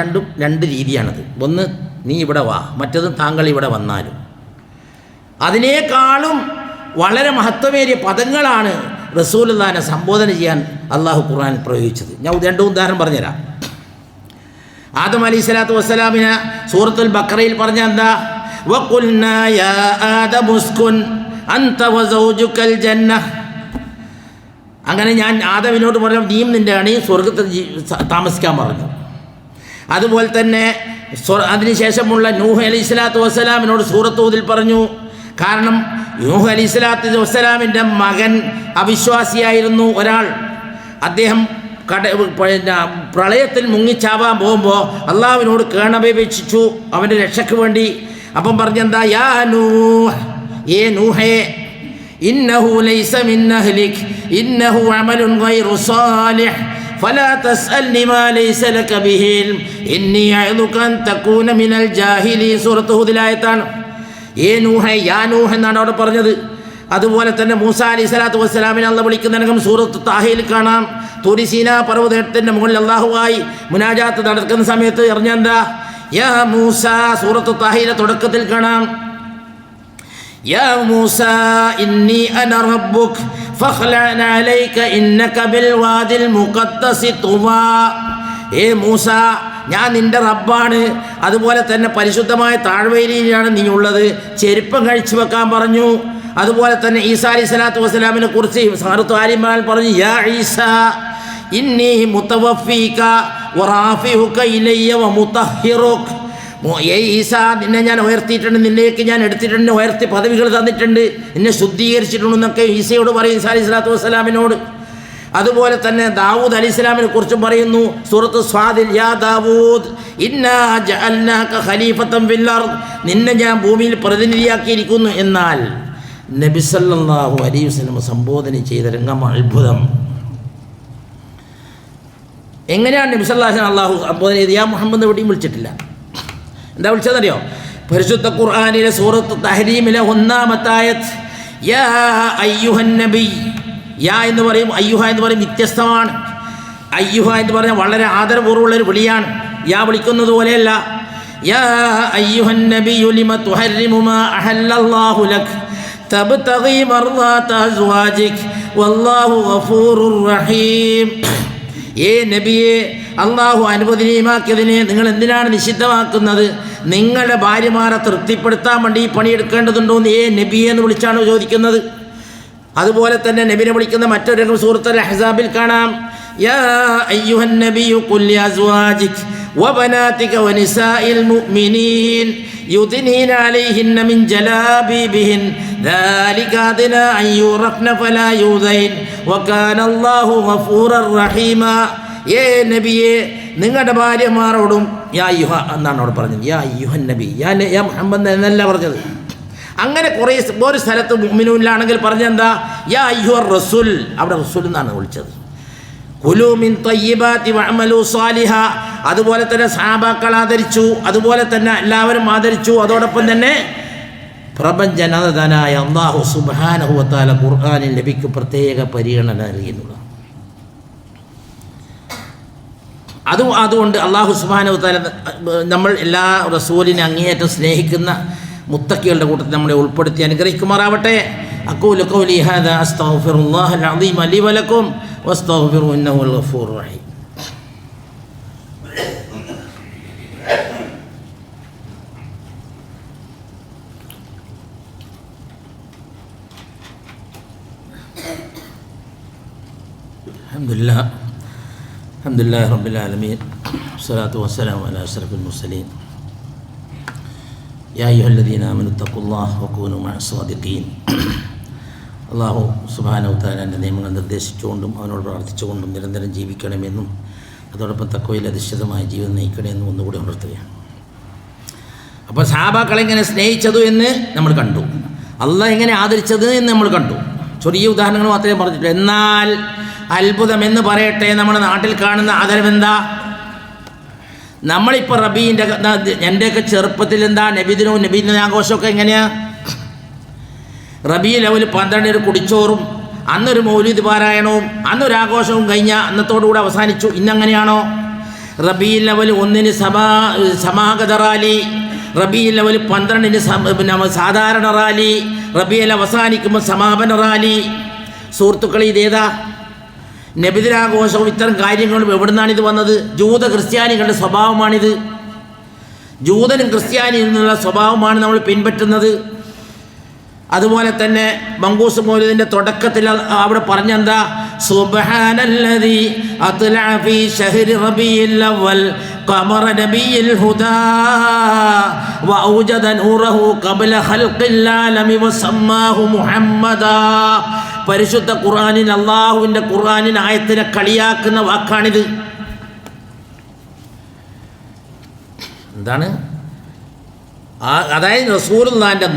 രണ്ട് രീതിയാണത്. ഒന്ന് നീ ഇവിടെ വാ, മറ്റത് താങ്കൾ ഇവിടെ വന്നാലും. അതിനേക്കാളും വളരെ മഹത്വമേറിയ പദങ്ങളാണ് റസൂലുള്ളാഹിനെ സംബോധന ചെയ്യാൻ അള്ളാഹു ഖുർആനിൽ പ്രയോഗിച്ചത്. ഞാൻ 2 ഉദാഹരണം പറഞ്ഞുതരാം. ആദം അലൈഹിസ്സലാത്തു വസ്സലാമിനെ സൂറത്തുൽ ബഖറയിൽ പറഞ്ഞ എന്താ? വഖുൽനാ യാ ആദമു ഉസ്കുൻ അൻത വസൗജുകൽ ജന്ന. അങ്ങനെ ഞാൻ ആദമിനോട് പറഞ്ഞു, നീയും നിൻ്റെ അണിയും സ്വർഗത്തിൽ താമസിക്കാൻ പറഞ്ഞു. അതുപോലെ തന്നെ അതിനുശേഷമുള്ള നൂഹ് അലൈഹിസ്സലാത്തു വസ്സലാമിനോട് സൂറത്ത് ഹൂദിൽ പറഞ്ഞു. കാരണം നൂഹ് അലൈഹിസ്സലാത്തു വസ്സലാമിൻ്റെ മകൻ അവിശ്വാസിയായിരുന്നു ഒരാൾ. അദ്ദേഹം പ്രളയത്തിൽ മുങ്ങിച്ചാവാൻ പോകുമ്പോൾ അള്ളാഹുവിനോട് കേണപേക്ഷിച്ചു അവൻ്റെ രക്ഷയ്ക്ക് വേണ്ടി. അപ്പം പറഞ്ഞെന്താ? യാ നൂഹ്, ഏ നൂഹേ, ഇന്നഹു ലൈസ മിൻ അഹ്ലിക് ഇന്നഹു അമലുൻ ഗൈറു സാലിഹ് ഫലാ തസ്അൽനി മാ ലൈസ ലക ബിഹി ഇൽം ഇന്നി അഅ്ദുക അൻ തകൂന മിനൽ ജാഹിലീൻ. സൂറത്ത് ഹൂദിലായത്താണ്. ഏ നൂഹേ, യാ നൂഹ് എന്നാണ് അവിടെ പറഞ്ഞത്. അതുപോലെ തന്നെ മൂസ അലൈഹിസ്സലാത്തു വസ്സലാമിനെ അള്ളാഹ് വിളിക്കുന്നതിനകം സൂറത്ത് താഹയിൽ കാണാം. തൂരി സീനാ പർവ്വതത്തിൻ്റെ മുകളിൽ അള്ളാഹുവായി മുനാജാത്ത് നടക്കുന്ന സമയത്ത് അറിഞ്ഞെന്താ? യാ മൂസ, സൂറത്ത് താഹയിലെ തുടക്കത്തിൽ കാണാം. യാ മൂസ ഇന്നി അന റബ്ബുക് ഫഖ്ലഅന അലൈക ഇന്നക ബിൽ വാദിൽ മുഖദ്ദസി തുവാ. ഏ മൂസ, ഞാൻ നിന്റെ റബ്ബാണ്, അതുപോലെ തന്നെ പരിശുദ്ധമായ താഴ്വരയിലാണ് നീ ഉള്ളത്, ചെരുപ്പം കഴിച്ചു വെക്കാൻ പറഞ്ഞു. അതുപോലെ തന്നെ ഈസാ അലൈഹി സ്വലാത്തു വസ്സലാമിനെ കുറിച്ച് സൂറത്ത് ആലി ഇംറാൻ പറഞ്ഞു, യാ ഈസ ഇന്നി മുതവഫീക വറാഫിഉക ഇലയ്യ വമുതഹിറുക. ഏ ഈസ, നിന്നെ ഞാൻ ഉയർത്തിയിട്ടുണ്ട്, നിന്നേക്ക് ഞാൻ എടുത്തിട്ടുണ്ട്, ഉയർത്തി പദവികൾ തന്നിട്ടുണ്ട്, നിന്നെ ശുദ്ധീകരിച്ചിട്ടുണ്ടെന്നൊക്കെ ഈസയോട് പറയും, ഈസാ അലൈഹി സ്വലാത്തു വസ്സലാമിനോട്. അതുപോലെ തന്നെ ദാവൂദ് അലൈഹി സ്വലാമിനെ കുറിച്ചും പറയുന്നു സൂറത്ത് സ്വാദിൽ, യാ ദാവൂദ് ഇന്നാ ജഅൽനാക ഖലീഫത്തൻ ഫിൽ അർദ്, നിന്നെ ഞാൻ ഭൂമിയിൽ പ്രതിനിധിയാക്കിയിരിക്കുന്നു. എന്നാൽ നബി സല്ലല്ലാഹു അലൈഹി വസല്ലം സംബോധന ചെയ്ത രംഗം അത്ഭുതം. എങ്ങനെയാണ് നബി സല്ലല്ലാഹു അലൈഹി വസല്ലം അള്ളാഹു സംബോധന ചെയ്ത്? യാ മുഹമ്മദ് എവിടെയും വിളിച്ചിട്ടില്ല. എന്താ വിളിച്ചതറിയോ? പരിശുദ്ധ ഖുർആനിലെ സൂറത്ത് തഹരീമിലെ 1-ാമത്തെ ആയത്ത്, യാ അയ്യുഹൻ നബി. യാ എന്ന് പറയും, അയ്യുഹ എന്ന് പറയും വ്യത്യസ്തമാണ്. അയ്യുഹ എന്ന് പറഞ്ഞാൽ വളരെ ആദരപൂർവ്വമുള്ളൊരു വിളിയാണ്. യാ വിളിക്കുന്നത് പോലെയല്ല. യാ അയ്യുഹൻ നബിയു ലിമ തുഹർരിമു മാ അഹല്ലല്ലാഹു ലക് തബ്തഗി മർദാത അസ്വാജിക് വല്ലാഹു ഗഫൂറുർ റഹീം. ഏ നബിയെ, അള്ളാഹു അനുവദനീയമാക്കിയതിനെ നിങ്ങൾ എന്തിനാണ് നിഷിദ്ധമാക്കുന്നത്? നിങ്ങളുടെ ഭാര്യമാരെ തൃപ്തിപ്പെടുത്താൻ വേണ്ടി പണിയെടുക്കേണ്ടതുണ്ടോ എന്ന് നബിയെ എന്ന് വിളിച്ചാണ് ചോദിക്കുന്നത്. അതുപോലെ തന്നെ നബിനെ വിളിക്കുന്ന മറ്റൊരു രംഗം സൂറത്തുൽ അഹ്സാബിൽ കാണാം, യാ അയ്യുഹൻ നബിയു ഖുൽ ലിഅസ്വാജിക വബനാതിക വനിസാഇൽ മുഅ്മിനീൻ യുദ്നീന അലൈഹിന്ന മിൻ ജലാബീബിഹിൻ ദാലിക അദ്നാ അൻ യുറഫ്ന ഫലാ യൂദൈൻ വകാന അല്ലാഹു ഗഫൂറർ റഹീമ. ഏ നബിയെ, നിങ്ങളുടെ ഭാര്യമാരോടും യാ അയ്യുഹ എന്നാണ് അവിടെ പറഞ്ഞത്. യാ അയ്യുഹൻ നബി, യാ മുഹമ്മദ് എന്നല്ല പറഞ്ഞത്. അങ്ങനെ കുറേ ഒരു സ്ഥലത്ത് മുഅ്മിനൂനിലാണെങ്കിൽ പറഞ്ഞെന്താ, യാ അയ്യുഹർ റസൂൽ, അവിടെ റസൂൽ എന്നാണ് വിളിച്ചത്. കുലൂ മിൻ തയ്യിബാതി വഅമലൂ സാലിഹ. അതുപോലെ തന്നെ സഹാബാക്കൾ ആദരിച്ചു, അതുപോലെ തന്നെ എല്ലാവരും ആദരിച്ചു. അതോടൊപ്പം തന്നെ പ്രപഞ്ചനാഥനായ അല്ലാഹു സുബ്ഹാനഹു വ തആല ഖുർആനിൽ നബിക്ക് പ്രത്യേക പരിഗണന നൽകിയെന്നുള്ളതാണ്. അതുകൊണ്ട് അല്ലാഹു സുബ്ഹാനഹു വ തആല നമ്മൾ എല്ലാ റസൂലിനെ അങ്ങേയറ്റം സ്നേഹിക്കുന്ന മുത്തക്കികളുടെ കൂട്ടത്തിൽ നമ്മളെ ഉൾപ്പെടുത്തി അനുഗ്രഹിക്കുമാറാവട്ടെ. അഖൂലു ഖൗലി ഹാദാ അസ്തഗ്ഫിറുല്ലാഹൽ അദീം ലി വലക്കും വസ്തഗ്ഫിറു ഇന്നഹുൽ ഗഫൂറുർ റഹീം. അൽഹംദുലില്ലാഹി റബ്ബിൽ ആലമീൻ വസ്സലാത്തു വസ്സലാമു അലാ അഷ്റഫിൽ മുർസലീൻ യാ അയ്യുഹല്ലദീന ആമനു തഖുല്ലാഹ വകൂനു മഅസ് സ്വാദിഖീൻ. അല്ലാഹു സുബ്ഹാനഹു വ തആലയുടെ നിയമങ്ങൾ നിർദ്ദേശിച്ചുകൊണ്ടും അവനോട് പ്രാർത്ഥിച്ചുകൊണ്ടും നിരന്തരം ജീവിക്കണമെന്നും അതോടൊപ്പം തഖ്വയിൽ അധിഷ്ഠിതമായ ജീവിതം നയിക്കണമെന്നും ഒന്നുകൂടി ഉണർത്തുകയാണ്. അപ്പോൾ സഹാബാക്കളെ എങ്ങനെ സ്നേഹിച്ചതു എന്ന് നമ്മൾ കണ്ടു, അള്ളാഹ് എങ്ങനെ ആദരിച്ചത് എന്ന് നമ്മൾ കണ്ടു. ചെറിയ ഉദാഹരണങ്ങൾ മാത്രമേ പറഞ്ഞിട്ടുള്ളൂ. എന്നാൽ അത്ഭുതം എന്ന് പറയട്ടെ, നമ്മുടെ നാട്ടിൽ കാണുന്ന ആദരവെന്താ? നമ്മളിപ്പോൾ റബീൻ്റെ എൻ്റെയൊക്കെ ചെറുപ്പത്തിൽ എന്താ നബിദിനവും നബീദിന ആഘോഷമൊക്കെ എങ്ങനെയാണ്? റബീഉൽ അവ്വൽ 12 കുടിച്ചോറും അന്നൊരു മൗലിദ് പാരായണവും അന്നൊരാഘോഷവും കഴിഞ്ഞാൽ അന്നത്തോടുകൂടി അവസാനിച്ചു. ഇന്നങ്ങനെയാണോ? റബീഉൽ അവ്വൽ 1 സമാഗത റാലി, റബീഉൽ അവ്വൽ 12 സാധാരണ റാലി, റബീഉൽ അവസാനിക്കുമ്പോൾ സമാപന റാലി. സുഹൃത്തുക്കളെ, ഇതേതാ? നബിദിനാഘോഷവും ഇത്തരം കാര്യങ്ങളും എവിടുന്നാണിത് വന്നത്? ജൂത ക്രിസ്ത്യാനികളുടെ സ്വഭാവമാണിത്. ജൂതനും ക്രിസ്ത്യാനിയിൽ നിന്നുള്ള സ്വഭാവമാണ് നമ്മൾ പിൻപറ്റുന്നത്. അതുപോലെ തന്നെ മങ്കൂസ് മൗലിദിൻ്റെ തുടക്കത്തിൽ അവിടെ പറഞ്ഞെന്താ? സുബ്ഹാനല്ലദീ അത്ലഅ ഫീ ശഹ്രി റബീഉൽ അവ്വൽ ഖമറ നബിയിൽ ഹുദാ വഔജദ നൂറഹു ഖബ്ല ഖൽഖിൽ ആലമി വസമ്മാഹു മുഹമ്മദാ. പരിശുദ്ധ ഖുർആനിൽ അള്ളാഹുവിൻ്റെ ഖുർആനിൻ ആയത്തിനെ കളിയാക്കുന്ന വാക്കാണിത്. എന്താണ്? അതായത് റസൂലുള്ളാഹിൻ്റെ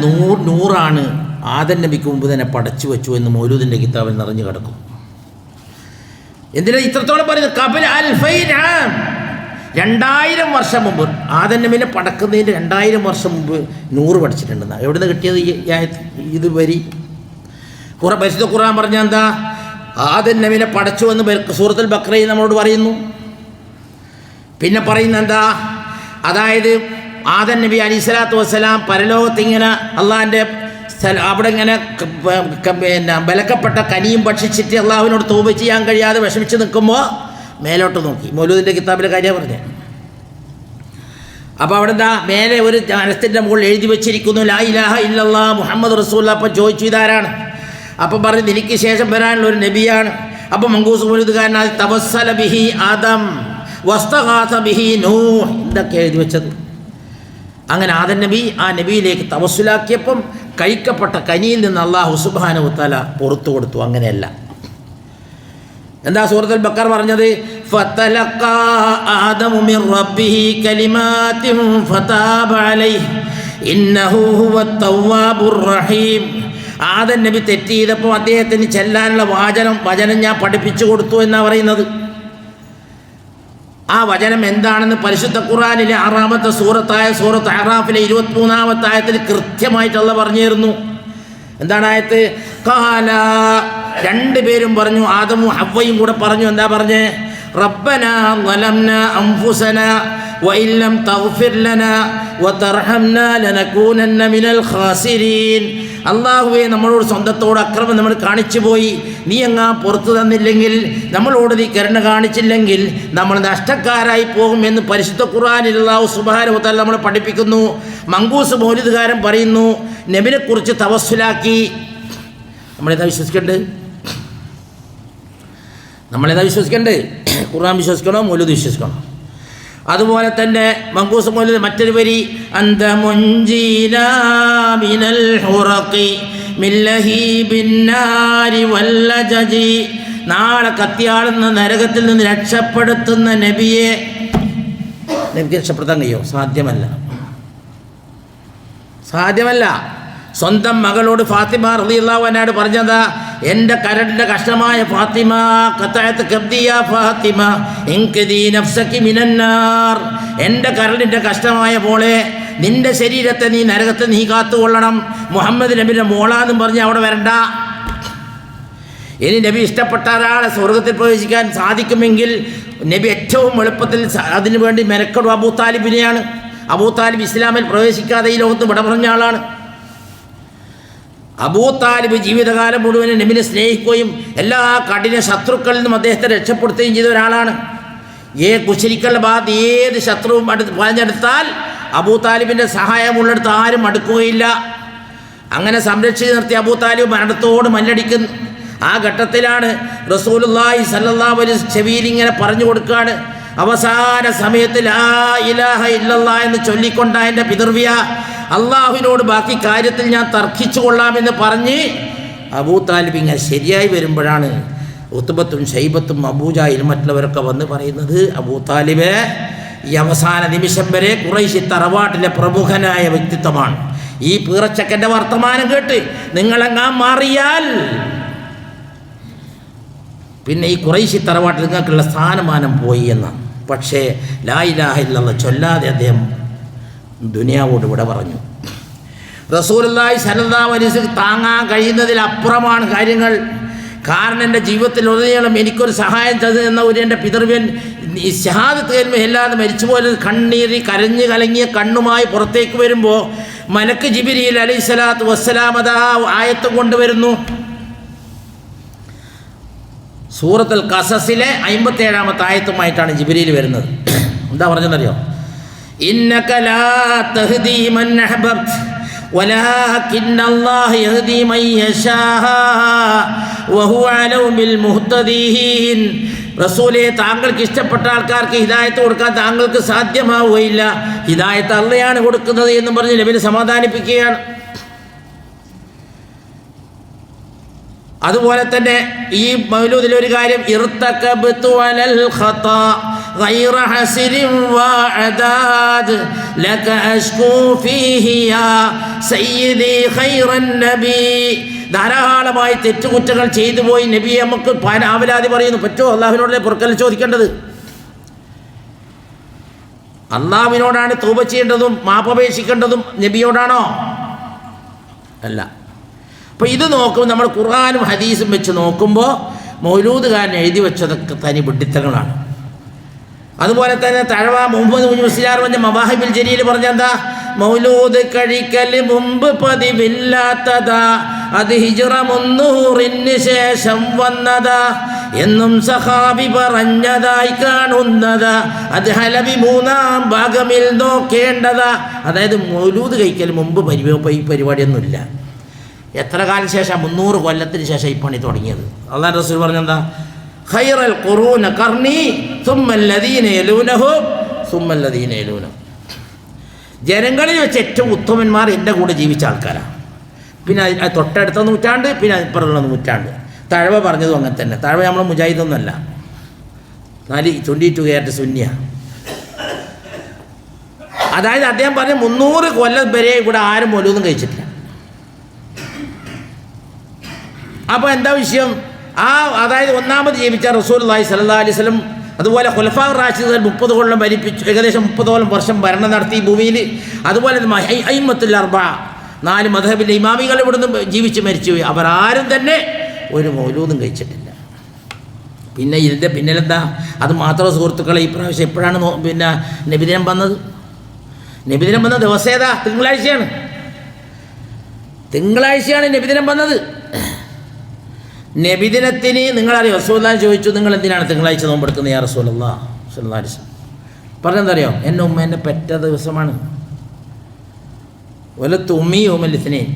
നൂറാണ് ആദം നബിക്ക് മുമ്പ് തന്നെ പടച്ചു വെച്ചു എന്ന് മൗലൂദിൻ്റെ കിതാബിൽ നിറഞ്ഞു കിടക്കും. എന്തിനാ ഇത്രത്തോളം പറയുന്നത്? ഖബല അൽഫൈൻ ആം, 2000 വർഷം മുമ്പ് ആദം നബിനെ പടക്കുന്നതിൻ്റെ 2000 വർഷം മുമ്പ് 100 പഠിച്ചിട്ടുണ്ടെന്നാണ്. എവിടെ നിന്ന് കിട്ടിയത് ഇത് വരി? പരിശുദ്ധ ഖുർആൻ പറഞ്ഞാൽ എന്താ? ആദം നബിനെ പടച്ചു എന്ന് സൂറത്തുൽ ബഖറയിൽ നമ്മളോട് പറയുന്നു. പിന്നെ പറയുന്ന എന്താ? അതായത് ആദം നബി അലൈഹി സ്വലാത്തു വസ്സലാം പരലോകത്തിങ്ങനെ അള്ളാഹിൻ്റെ അവിടെ ഇങ്ങനെ പിന്നെ ബലക്കപ്പെട്ട കനിയും ഭക്ഷിച്ചിട്ട് അള്ളാഹുവിനോട് തൗബ ചെയ്യാൻ കഴിയാതെ വിഷമിച്ച് നിൽക്കുമ്പോൾ മേലോട്ട് നോക്കി. മൗലൂദിൻ്റെ കിതാബിലെ കാര്യം പറഞ്ഞത്. അപ്പോൾ അവിടെ എന്താ മേലെ ഒരു മരത്തിൻ്റെ മുകളിൽ എഴുതി വെച്ചിരിക്കുന്നു ലാ ഇലാഹ ഇല്ലല്ലാഹ് മുഹമ്മദ് റസൂലുള്ളാഹ്. അപ്പം ചോദിച്ചു ഇതാരാണ്? അപ്പം പറഞ്ഞു എനിക്ക് ശേഷം വരാനുള്ള ഒരു നബിയാണ്. അപ്പം മങ്കൂസ് മൗലൂദുകാരനായി തവസ്സല ബിഹി ആദം വസ്തഗാസ ബിഹി നൂഹ് ഇതൊക്കെ എഴുതി വെച്ചത്. അങ്ങനെ ആദം നബി ആ നബിയിലേക്ക് തവസ്സുലാക്കിയപ്പം കഴിക്കപ്പെട്ട കനിയിൽ നിന്ന് അല്ലാഹു സുബ്ഹാനഹു വ തആല പുറത്തു കൊടുത്തു. അങ്ങനെയല്ല. എന്താ സൂറത്തുൽ ബഖറ പറഞ്ഞത്? ഫതലഖാ ആദമു മിർ റബ്ബിഹി കലിമാത്തിൻ ഫതാബ അലൈഹി ഇന്നഹു ഹുവത് തവ്വാബുർ റഹീം. ആദം നബി തെറ്റ് ചെയ്തപ്പോൾ അദ്ദേഹത്തിന് ചെല്ലാനുള്ള വചനം ഞാൻ പഠിപ്പിച്ചു കൊടുത്തു എന്നാണ് പറയുന്നത്. ആ വചനം എന്താണെന്ന് പരിശുദ്ധ ഖുർആനിലെ 6-ാമത്തെ സൂറത്തായ സൂറത്ത് അറാഫിലെ 23-ാമത്തെ ആയത്തിൽ കൃത്യമായിട്ട് അല്ലാഹു പറഞ്ഞിരുന്നു. എന്താണ് ആയത്ത്? ഖാല, രണ്ടുപേരും പറഞ്ഞു, ആദമും ഹവ്വയും കൂടെ പറഞ്ഞു. എന്താ പറഞ്ഞേ? റബ്ബനാ ളലംനാ അൻഫുസനാ വഇൻ ലം തഗ്ഫിർ ലനാ വതർഹംനാ ലനകൂനന്ന മിനൽ ഖാസിരീൻ. അല്ലാഹുവേ, നമ്മളോട് സ്വന്തത്തോട് അക്രമം നമ്മൾ കാണിച്ചു പോയി. നീ അങ്ങാ പുറത്തു തന്നില്ലെങ്കിൽ, നമ്മളോട് നീ കരുണ കാണിച്ചില്ലെങ്കിൽ നമ്മൾ നഷ്ടക്കാരായി പോകും എന്ന് പരിശുദ്ധ ഖുർആനിൽ അല്ലാഹു സുബ്ഹാനഹു വ തആല നമ്മളെ പഠിപ്പിക്കുന്നു. മങ്കൂസ് മൗലിദുകാരൻ പറയുന്നു നബിനെക്കുറിച്ച് തവസ്സുലാക്കി. നമ്മളേതാ വിശ്വസിക്കേണ്ടത്? ഖുർആൻ വിശ്വസിക്കണോ മൗലിദ് വിശ്വസിക്കണോ? അതുപോലെ തന്നെ മങ്കൂസ് മൗലിദ് മറ്റൊരു വരി അന്ത മുൻജീനാ മിനൽ ഹുറഖി മിൻ ലഹീബിൻ നാരി വല്ലജജി. നാളെ കത്തിയാളുന്ന നരകത്തിൽ നിന്ന് രക്ഷപ്പെടുത്തുന്ന നബിയെ. നബിക്ക് രക്ഷപ്പെടുത്താൻ കഴിയോ? സാധ്യമല്ല. സ്വന്തം മകളോട് ഫാത്തിമ റളിയല്ലാഹു അൻഹയോട് പറഞ്ഞതാ, എൻ്റെ കരടിൻ്റെ കഷ്ണമായ ഫാത്തിമ, ഖതഅത കബ്ദി യാ ഫാത്തിമ ഇൻഖദി നഫ്സകി മിനന്നാർ. എൻ്റെ കരടിൻ്റെ കഷ്ണമായ മോളെ, നിൻ്റെ ശരീരത്തെ നീ നരകത്തെ നീ കാത്തുകൊള്ളണം. മുഹമ്മദ് നബിയുടെ മോളാന്നും പറഞ്ഞ് അവിടെ വരണ്ട. ഇനി നബി ഇഷ്ടപ്പെട്ട ഒരാളെ സ്വർഗത്തിൽ പ്രവേശിക്കാൻ സാധിക്കുമെങ്കിൽ നബി ഏറ്റവും എളുപ്പത്തിൽ അതിനു വേണ്ടി മെനക്കെടും അബൂ താലിബിനെയാണ്. അബൂ താലിബ് ഇസ്ലാമിൽ പ്രവേശിക്കാതെ ഈ ലോകത്ത് വിട പറഞ്ഞ ആളാണ്. അബൂ താലിബ് ജീവിതകാലം മുഴുവൻ നബിനെ സ്നേഹിക്കുകയും എല്ലാ കഠിന ശത്രുക്കളിൽ നിന്നും അദ്ദേഹത്തെ രക്ഷപ്പെടുത്തുകയും ചെയ്ത ഒരാളാണ്. കുശരിക്കൽ ബാദ് ഏത് ശത്രുവും പറഞ്ഞെടുത്താൽ അബൂ താലിബിൻ്റെ സഹായമുള്ളിടത്ത് ആരും അടുക്കുകയില്ല. അങ്ങനെ സംരക്ഷിച്ച് നിർത്തിയ അബൂ താലിബ് മരണത്തോട് മല്ലടിക്കുന്നു. ആ ഘട്ടത്തിലാണ് റസൂലുള്ളാഹി സ്വല്ലല്ലാഹു അലൈഹി വസല്ലം ചെവിയിൽ ഇങ്ങനെ പറഞ്ഞു കൊടുക്കുകയാണ്. അവസാന സമയത്ത് ലാ ഇലാഹ ഇല്ലല്ലാഹ് എന്ന് ചൊല്ലിക്കൊണ്ട എൻ്റെ പിതൃവ്യ, അള്ളാഹുവിനോട് ബാക്കി കാര്യത്തിൽ ഞാൻ തർക്കിച്ചു കൊള്ളാമെന്ന് പറഞ്ഞ് അബൂ താലിബ് ഇങ്ങനെ ശരിയായി വരുമ്പോഴാണ് ഉത്ബത്തും ഷൈബത്തും അബൂജാഹിലും മറ്റുള്ളവരൊക്കെ വന്ന് പറയുന്നത്, അബൂ താലിബ് ഈ അവസാന നിമിഷം വരെ ഖുറൈശി തറവാട്ടിലെ പ്രമുഖനായ വ്യക്തിത്വമാണ്. ഈ പീറച്ചക്കൻ്റെ വർത്തമാനം കേട്ട് നിങ്ങളെങ്ങാൻ മാറിയാൽ പിന്നെ ഈ ഖുറൈശി തറവാട്ടിൽ നിങ്ങൾക്കുള്ള സ്ഥാനമാനം പോയി എന്നാണ്. പക്ഷേ ലാ ഇലാഹ ഇല്ലല്ലാഹ് ചൊല്ലാതെ അദ്ദേഹം ദുനിയാവോട് ഇവിടെ പറഞ്ഞു. റസൂലുള്ളാഹി സ്വല്ലല്ലാഹു അലൈഹി വസല്ലം താങ്ങാൻ കഴിയുന്നതിലപ്പുറമാണ് കാര്യങ്ങൾ. കാരണം എൻ്റെ ജീവിതത്തിൽ ഉടനീളം എനിക്കൊരു സഹായം ചെയ്തു എന്ന ഒരു എൻ്റെ പിതൃവ്യൻ ഈ ഷഹാദത്ത് കലിമ അല്ലാതെ മരിച്ചുപോലെ കണ്ണീരി കരഞ്ഞു കലങ്ങിയ കണ്ണുമായി പുറത്തേക്ക് വരുമ്പോൾ മലക്ക് ജിബ്രീൽ അലൈഹിസ്സലാത്തു വസ്സലാം അതാ ആയത്ത് കൊണ്ടുവരുന്നു. സൂറത്തുൽ ഖസസിലെ 57-ാമത്തെ ആയത്തുമായിട്ടാണ് ജിബ്രീൽ വരുന്നത്. എന്താ പറഞ്ഞതെന്നറിയോ? ഇന്നക ലാ തഹ്ദീ മൻ അഹ്ബബ്ത വലാകിന്നല്ലാഹ യഹ്ദീ മൻ യശാ വഹുവ അലൗ ബിൽ മുഹ്തദീൻ. റസൂലേ, താങ്കൾക്ക് ഇഷ്ടപ്പെട്ട ആൾക്കാർക്ക് ഹിദായത്ത് കൊടുക്കാൻ താങ്കൾക്ക് സാധ്യമാവുകയില്ല. ഹിദായത്ത് അള്ളയാണ് കൊടുക്കുന്നത് എന്ന് പറഞ്ഞ് നബിയെ സമാധാനിപ്പിക്കുകയാണ്. അതുപോലെ തന്നെ ഈ മൗലൂദിൽ ഒരു കാര്യം, ഇർതകബ്തു അലൽ ഖതാ ഗൈറ ഹസിരിൻ വഅദാദ് ലക അഷ്കൂ ഫീഹി യാ സയ്യിദി ഖൈറൻ നബി. ധാരാളമായി തെറ്റുകുറ്റങ്ങൾ ചെയ്തു പോയി നബിയെ നമുക്ക് ആവലാതി പറയുന്നു. പറ്റുമോ? അള്ളാഹുവിനോടല്ലേ പൊറുക്കൽ ചോദിക്കേണ്ടത്? അള്ളാഹുവിനോടാണ് തൗബ ചെയ്യേണ്ടതും മാപ്പപേക്ഷിക്കേണ്ടതും നബിയോടാണോ? അല്ല. അപ്പോൾ ഇത് നോക്കുമ്പോൾ നമ്മൾ ഖുർആനും ഹദീസും വെച്ച് നോക്കുമ്പോൾ മൗലൂദുകാരൻ എഴുതി വെച്ചതൊക്കെ തനി വിഡ്ഢിത്തങ്ങളാണ്. അതുപോലെ തന്നെ തഴവ മുഹമ്മദ് മുസ്ലിയാർ പറഞ്ഞ മവാഹിബുൽ ജലീൽ പറഞ്ഞെന്താ, മൗലൂദ് കഴിക്കൽ മുമ്പ് പതിവില്ലാത്തതാ, അത് ഹിജ്റ 300 ശേഷം വന്നതാ, എന്നും സഹാബി പറഞ്ഞതായി കാണുന്നതാ, അത് ഹലബി 3-ാം ഭാഗമിൽ നോക്കേണ്ടതാ. അതായത് മൗലൂദ് കഴിക്കൽ മുമ്പ് ഈ പരിപാടിയൊന്നുമില്ല. എത്ര കാലം ശേഷം? 300 കൊല്ലത്തിന് ശേഷം ഈ പണി തുടങ്ങിയത്. അല്ലാഹു റസൂൽ പറഞ്ഞെന്താ, ഖൈറൽ ഖുറൂന ഖർനി സുമ്മല്ലദീന യലൂനഹും സുമ്മല്ലദീന യലൂനഹും. ജനങ്ങളിൽ വെച്ച് ഏറ്റവും ഉത്തമന്മാർ എൻ്റെ കൂടെ ജീവിച്ച ആൾക്കാരാണ്. പിന്നെ തൊട്ടടുത്ത നൂറ്റാണ്ട്, പിന്നെ ഇപ്പുറമുള്ള നൂറ്റാണ്ട്. തഴവ പറഞ്ഞതും അങ്ങനെ തന്നെ. തഴവ നമ്മൾ മുജാഹിദൊന്നുമല്ല, 22 കയറ്റ സുന്നിയ. അതായത് അദ്ദേഹം പറഞ്ഞ 300 കൊല്ലം വരെ ഇവിടെ ആരും മൗലൂദും കഴിച്ചിട്ടില്ല. അപ്പോൾ എന്താ വിഷയം? അതായത് ഒന്നാമത് ജീവിച്ച റസൂലുള്ളാഹി സ്വല്ലല്ലാഹു അലൈഹി വസല്ലം, അതുപോലെ ഖുലഫാഉർ റാഷിദീൻ 30 കൊല്ലം ഭരിപ്പിച്ചു, ഏകദേശം 30 വർഷം ഭരണം നടത്തി ഈ ഭൂമിയിൽ. അതുപോലെ അയിമ്മത്തുൽ അർബഅ 4 മദ്ഹബിലെ ഇമാമികൾ ഇവിടുന്ന് ജീവിച്ച് മരിച്ചുപോയി. അവർ ആരും തന്നെ ഒരു മൗലൂദും കഴിച്ചിട്ടില്ല. പിന്നെ ഇതിൻ്റെ പിന്നിലെന്താ? അത് മാത്രം സുഹൃത്തുക്കളെ, ഈ പ്രാവശ്യം എപ്പോഴാണ് പിന്നെ നബിദിനം വന്നത്? നബിദിനം വന്ന ദിവസം ഏതാ? തിങ്കളാഴ്ചയാണ് നബിദിനം വന്നത്. നബിദിനത്തിന് നിങ്ങളറിയോ? റസൂലുള്ളാഹി ചോദിച്ചു, നിങ്ങൾ എന്തിനാണ് തിങ്കളാഴ്ച നോമ്പെടുക്കുന്നത് യാ റസൂലല്ലാഹ് സ്വല്ലല്ലാഹു അലൈഹി വസല്ലം? പറഞ്ഞെന്തറിയോ? എൻ്റെ ഉമ്മ എന്നെ പെറ്റ ദിവസമാണ്. വലത്ത് ഉമ്മി യൗമൽ-ഇത്നൈൻ.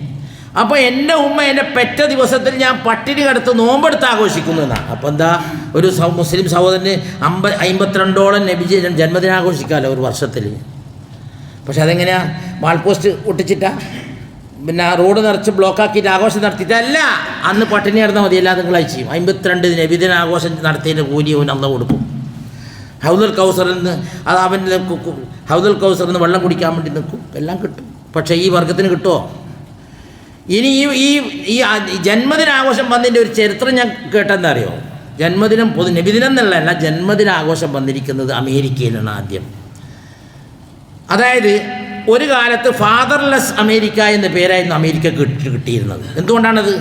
അപ്പോൾ എൻ്റെ ഉമ്മ എന്നെ പെറ്റ ദിവസത്തിൽ ഞാൻ പട്ടിണി കിടത്ത് നോമ്പെടുത്ത് ആഘോഷിക്കുന്നു എന്നാണ്. അപ്പോൾ എന്താ, ഒരു മുസ്ലിം സഹോദരന് 52ഓളം ജന്മദിനം ആഘോഷിക്കാമല്ലോ ഒരു വർഷത്തിൽ. പക്ഷെ അതെങ്ങനെയാണ്? വാൾ പോസ്റ്റ് ഒട്ടിച്ചിട്ടാ, പിന്നെ റോഡ് നിറച്ച് ബ്ലോക്കാക്കിയിട്ട് ആഘോഷം നടത്തിയിട്ടല്ല. അന്ന് പട്ടിണി കിടന്നാൽ മതി എല്ലാ തിങ്കളാഴ്ചയും. 52 നബിദിന ആഘോഷം നടത്തിയതിൻ്റെ കൂലി അവൻ അന്ന് കൊടുക്കും. ഹൗദുൽ കൗസറിൽ നിന്ന് അത് അവൻ്റെ ഹൗദുൽ കൗസറിൽ നിന്ന് വെള്ളം കുടിക്കാൻ വേണ്ടി നിൽക്കും, എല്ലാം കിട്ടും. പക്ഷേ ഈ വർഗത്തിന് കിട്ടുമോ? ഇനി ഈ ജന്മദിനാഘോഷം വന്നതിൻ്റെ ഒരു ചരിത്രം ഞാൻ കേട്ടെന്താ അറിയോ? ജന്മദിനം നബിദിനം എന്നുള്ളതല്ല, ജന്മദിനാഘോഷം വന്നിരിക്കുന്നത് അമേരിക്കയിലാണ് ആദ്യം. അതായത് ഒരു കാലത്ത് ഫാദർലെസ് അമേരിക്ക എന്ന പേരായിരുന്നു അമേരിക്ക കിട്ടിയിരുന്നത്. എന്തുകൊണ്ടാണത്?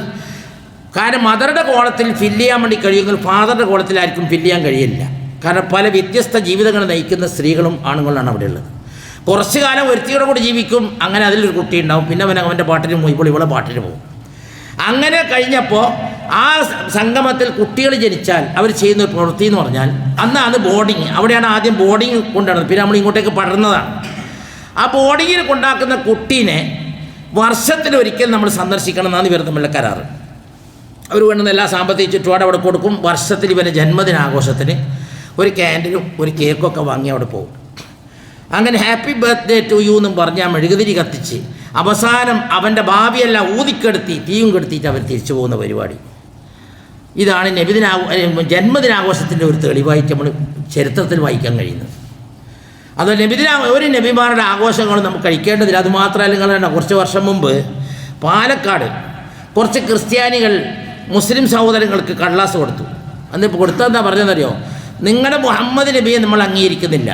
കാരണം മദറുടെ കോളത്തിൽ ഫില്ല് ചെയ്യാൻ വേണ്ടി കഴിയുമെങ്കിൽ ഫാദറുടെ കോളത്തിലായിരിക്കും ഫില്ല് ചെയ്യാൻ കഴിയില്ല. കാരണം പല വ്യത്യസ്ത ജീവിതങ്ങൾ നയിക്കുന്ന സ്ത്രീകളും ആണുങ്ങളാണ് അവിടെ ഉള്ളത്. കുറച്ചു കാലം ഒരുത്തിയുടെ കൂടെ ജീവിക്കും, അങ്ങനെ അതിലൊരു കുട്ടി ഉണ്ടാവും, പിന്നെ അവൻ്റെ പാട്ടിന് പോകും, ഇപ്പോൾ ഇവളെ പാട്ടിന് പോകും. അങ്ങനെ കഴിഞ്ഞപ്പോൾ ആ സംഗമത്തിൽ കുട്ടികൾ ജനിച്ചാൽ അവർ ചെയ്യുന്ന ഒരു പ്രവൃത്തി എന്ന് പറഞ്ഞാൽ അന്ന് ബോർഡിങ്, അവിടെയാണ് ആദ്യം ബോർഡിങ് കൊണ്ടുവരുന്നത്, പിന്നെ നമ്മൾ ഇങ്ങോട്ടേക്ക് പടർന്നതാണ്. ആ ബോർഡിങ്ങിൽ കൊണ്ടാക്കുന്ന കുട്ടീനെ വർഷത്തിലൊരിക്കൽ നമ്മൾ സന്ദർശിക്കണം എന്നാണ് ഇവർ തമ്മിലുള്ള കരാറ്. അവർ വേണ്ടുന്ന എല്ലാ സാമ്പത്തിക ചുറ്റുപാടും അവിടെ കൊടുക്കും. വർഷത്തിൽ ഇവൻ്റെ ജന്മദിനാഘോഷത്തിന് ഒരു ക്യാൻഡിലും ഒരു കേക്കൊക്കെ വാങ്ങി അവിടെ പോകും. അങ്ങനെ ഹാപ്പി ബർത്ത്ഡേ ടു യു എന്നും പറഞ്ഞാൽ മെഴുകുതിരി കത്തിച്ച് അവസാനം അവൻ്റെ ഭാവിയെല്ലാം ഊതിക്കെടുത്തി തീയും കെടുത്തിയിട്ട് അവർ തിരിച്ചു പോകുന്ന പരിപാടി. ഇതാണ് ജന്മദിനാഘോഷത്തിൻ്റെ ഒരു തെളിവായിട്ട് നമ്മൾ ചരിത്രത്തിൽ വായിക്കാൻ കഴിയുന്നത്. അത് ഒരു നബിമാരുടെ ആഘോഷങ്ങളും നമുക്ക് കഴിക്കേണ്ടതില്ല. അതുമാത്രമല്ല, നിങ്ങൾ കുറച്ച് വർഷം മുമ്പ് പാലക്കാട് കുറച്ച് ക്രിസ്ത്യാനികൾ മുസ്ലിം സഹോദരങ്ങൾക്ക് കടലാസ് കൊടുത്തു. അന്നിപ്പോൾ കൊടുത്തതെന്താ പറഞ്ഞതെന്നറിയോ? നിങ്ങളുടെ മുഹമ്മദ് നബിയെ നമ്മൾ അംഗീകരിക്കുന്നില്ല,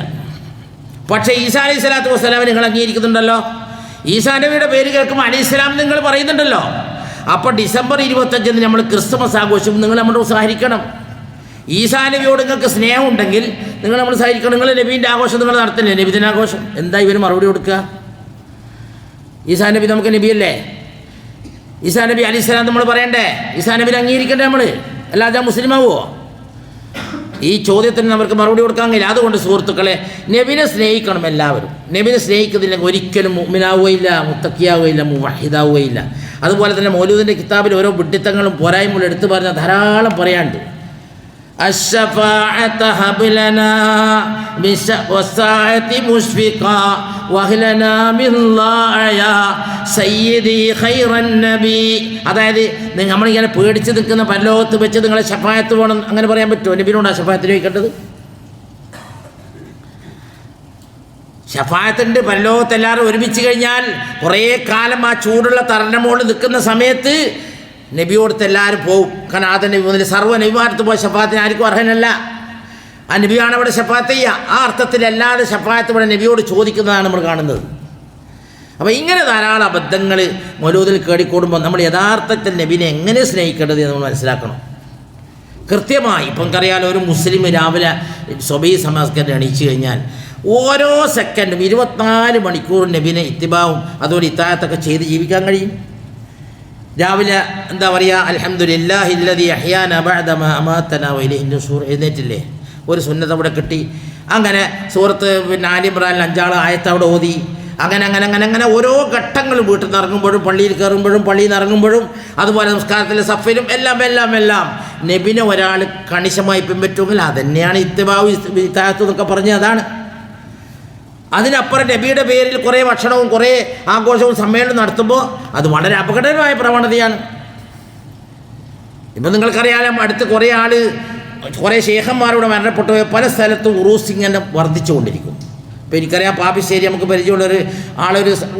പക്ഷേ ഈസാ അലൈഹി സ്വലാത്തു വസ്സലാം നിങ്ങൾ അംഗീകരിക്കുന്നുണ്ടല്ലോ. ഈസാ നബിയുടെ പേര് കേൾക്കുമ്പോൾ അലൈഹിസ്സലാം നിങ്ങൾ പറയുന്നുണ്ടല്ലോ. അപ്പോൾ ഡിസംബർ 25 നമ്മൾ ക്രിസ്മസ് ആഘോഷം, നിങ്ങൾ നമ്മളോട് സഹകരിക്കണം. ഈസാ നബിയോട് നിങ്ങൾക്ക് സ്നേഹം ഉണ്ടെങ്കിൽ നിങ്ങൾ നമ്മൾ സഹകരിക്കണം. നിങ്ങൾ നബീൻ്റെ ആഘോഷം നിങ്ങൾ നടത്തില്ലേ, നബിദിനാഘോഷം? എന്താ ഇവർ മറുപടി കൊടുക്കുക? ഈസാ നബി നമുക്ക് നബിയല്ലേ? ഈസാ നബി അലൈഹിസ്സലാം നമ്മൾ പറയണ്ടേ? ഈസാ നബിനെ അംഗീകരിക്കണ്ടേ നമ്മൾ? അല്ലാതെ മുസ്ലിം ആവുമോ? ഈ ചോദ്യത്തിന് അവർക്ക് മറുപടി കൊടുക്കാൻ കഴിയില്ല. അതുകൊണ്ട് സുഹൃത്തുക്കളെ, നബിനെ സ്നേഹിക്കണം എല്ലാവരും. നബിനെ സ്നേഹിക്കുന്നില്ലെങ്കിൽ ഒരിക്കലും മുഅ്മിനാവുകയില്ല, മുത്തഖിയാവുകയില്ല, മുവഹിദാവുകയില്ല. അതുപോലെ തന്നെ മൗലൂദിൻ്റെ കിതാബിൽ ഓരോ വിഡ്ഢിത്തങ്ങളും പോരായ്മകളും എടുത്തു പറഞ്ഞാൽ ധാരാളം പറയാണ്ട്. الشفاعة هب لنا بالساعة مشفقا وهلنا من الله يا سيدي خير النبي. അതായത് നമ്മളിങ്ങനെ പേടിച്ച് നിൽക്കുന്ന പരലോകത്ത് വെച്ച് നിങ്ങളെ ശഫായത്ത് വേണം, അങ്ങനെ പറയാൻ പറ്റുമോ? നബിനോടാ ശഫായത്തിന് ചോദിക്കേണ്ടത്? ഷഫായത്തുണ്ട് പരലോകത്ത്. എല്ലാവരും ഒരുമിച്ച് കഴിഞ്ഞാൽ കുറേ കാലം ആ ചൂടുള്ള തറനമോട് നിൽക്കുന്ന സമയത്ത് നബിയോടത്ത് എല്ലാവരും പോവും. കാരണം ആദ്യ നബി മുതൽ സർവ്വ നബിമാരത്ത് പോയ ഷഫാത്തിന് ആർക്കും അർഹനല്ല. ആ നബിയാണ് അവിടെ ഷഫാത്ത് ചെയ്യുക. ആ അർത്ഥത്തിൽ അല്ലാതെ ഷഫാത്ത് ഇവിടെ നബിയോട് ചോദിക്കുന്നതാണ് നമ്മൾ കാണുന്നത്. അപ്പോൾ ഇങ്ങനെ ധാരാളം അബദ്ധങ്ങൾ മൗലൂദിൽ കേടിക്കൂടുമ്പോൾ നമ്മൾ യഥാർത്ഥത്തിൽ നബിനെ എങ്ങനെ സ്നേഹിക്കേണ്ടത് എന്ന് നമ്മൾ മനസ്സിലാക്കണം. കൃത്യമായി. ഇപ്പം നമുക്കറിയാലോ, ഒരു മുസ്ലിം രാവിലെ സ്വബീ സമസ്കാരം എണീച്ചു കഴിഞ്ഞാൽ ഓരോ സെക്കൻഡും 24 മണിക്കൂർ നബിനെ ഇത്തിബാവും അതുപോലെ ഇത്താഅത്തൊക്കെ ചെയ്ത് ജീവിക്കാൻ കഴിയും. രാവിലെ എന്താ പറയുക, അൽഹംദുലില്ലാഹില്ലദീ അഹ്യാനാ ബഅദ മാ അമാതനാ വഇലൈഹി നുശൂർ എഴുന്നേറ്റില്ലേ, ഒരു സുന്നത്ത് അവിടെ കിട്ടി. അങ്ങനെ സൂറത്ത് ആലി ഇംറാനിൽ 5 ആയത്ത് അവിടെ ഓതി. അങ്ങനെ അങ്ങനെ അങ്ങനെ അങ്ങനെ ഓരോ ഘട്ടങ്ങളും വീട്ടിൽ നിന്ന് ഇറങ്ങുമ്പോഴും പള്ളിയിൽ കയറുമ്പോഴും പള്ളിയിൽ നിന്ന് ഇറങ്ങുമ്പോഴും അതുപോലെ നമസ്കാരത്തിലെ സഫയിലും എല്ലാം എല്ലാം എല്ലാം നബിനെ ഒരാൾ കണിശമായി പിൻപറ്റുമെങ്കിൽ അതന്നെയാണ് ഇത്തിബാഉ ഇത്താഅത്ത് എന്നൊക്കെ പറഞ്ഞ് അതാണ്. അതിനപ്പുറം നബിയുടെ പേരിൽ കുറേ ഭക്ഷണവും കുറേ ആഘോഷവും സമ്മേളനം നടത്തുമ്പോൾ അത് വളരെ അപകടകരമായ പ്രവണതയാണ്. ഇപ്പം നിങ്ങൾക്കറിയാലോ, അടുത്ത് കുറേ ശേഖന്മാരോട് മരണപ്പെട്ടു പോയ പല സ്ഥലത്തും ഉറൂസ് ഇങ്ങനെ വർദ്ധിച്ചുകൊണ്ടിരിക്കും. ഇപ്പോൾ എനിക്കറിയാം, പാപ്പിശ്ശേരി നമുക്ക് പരിചയമുള്ളൊരു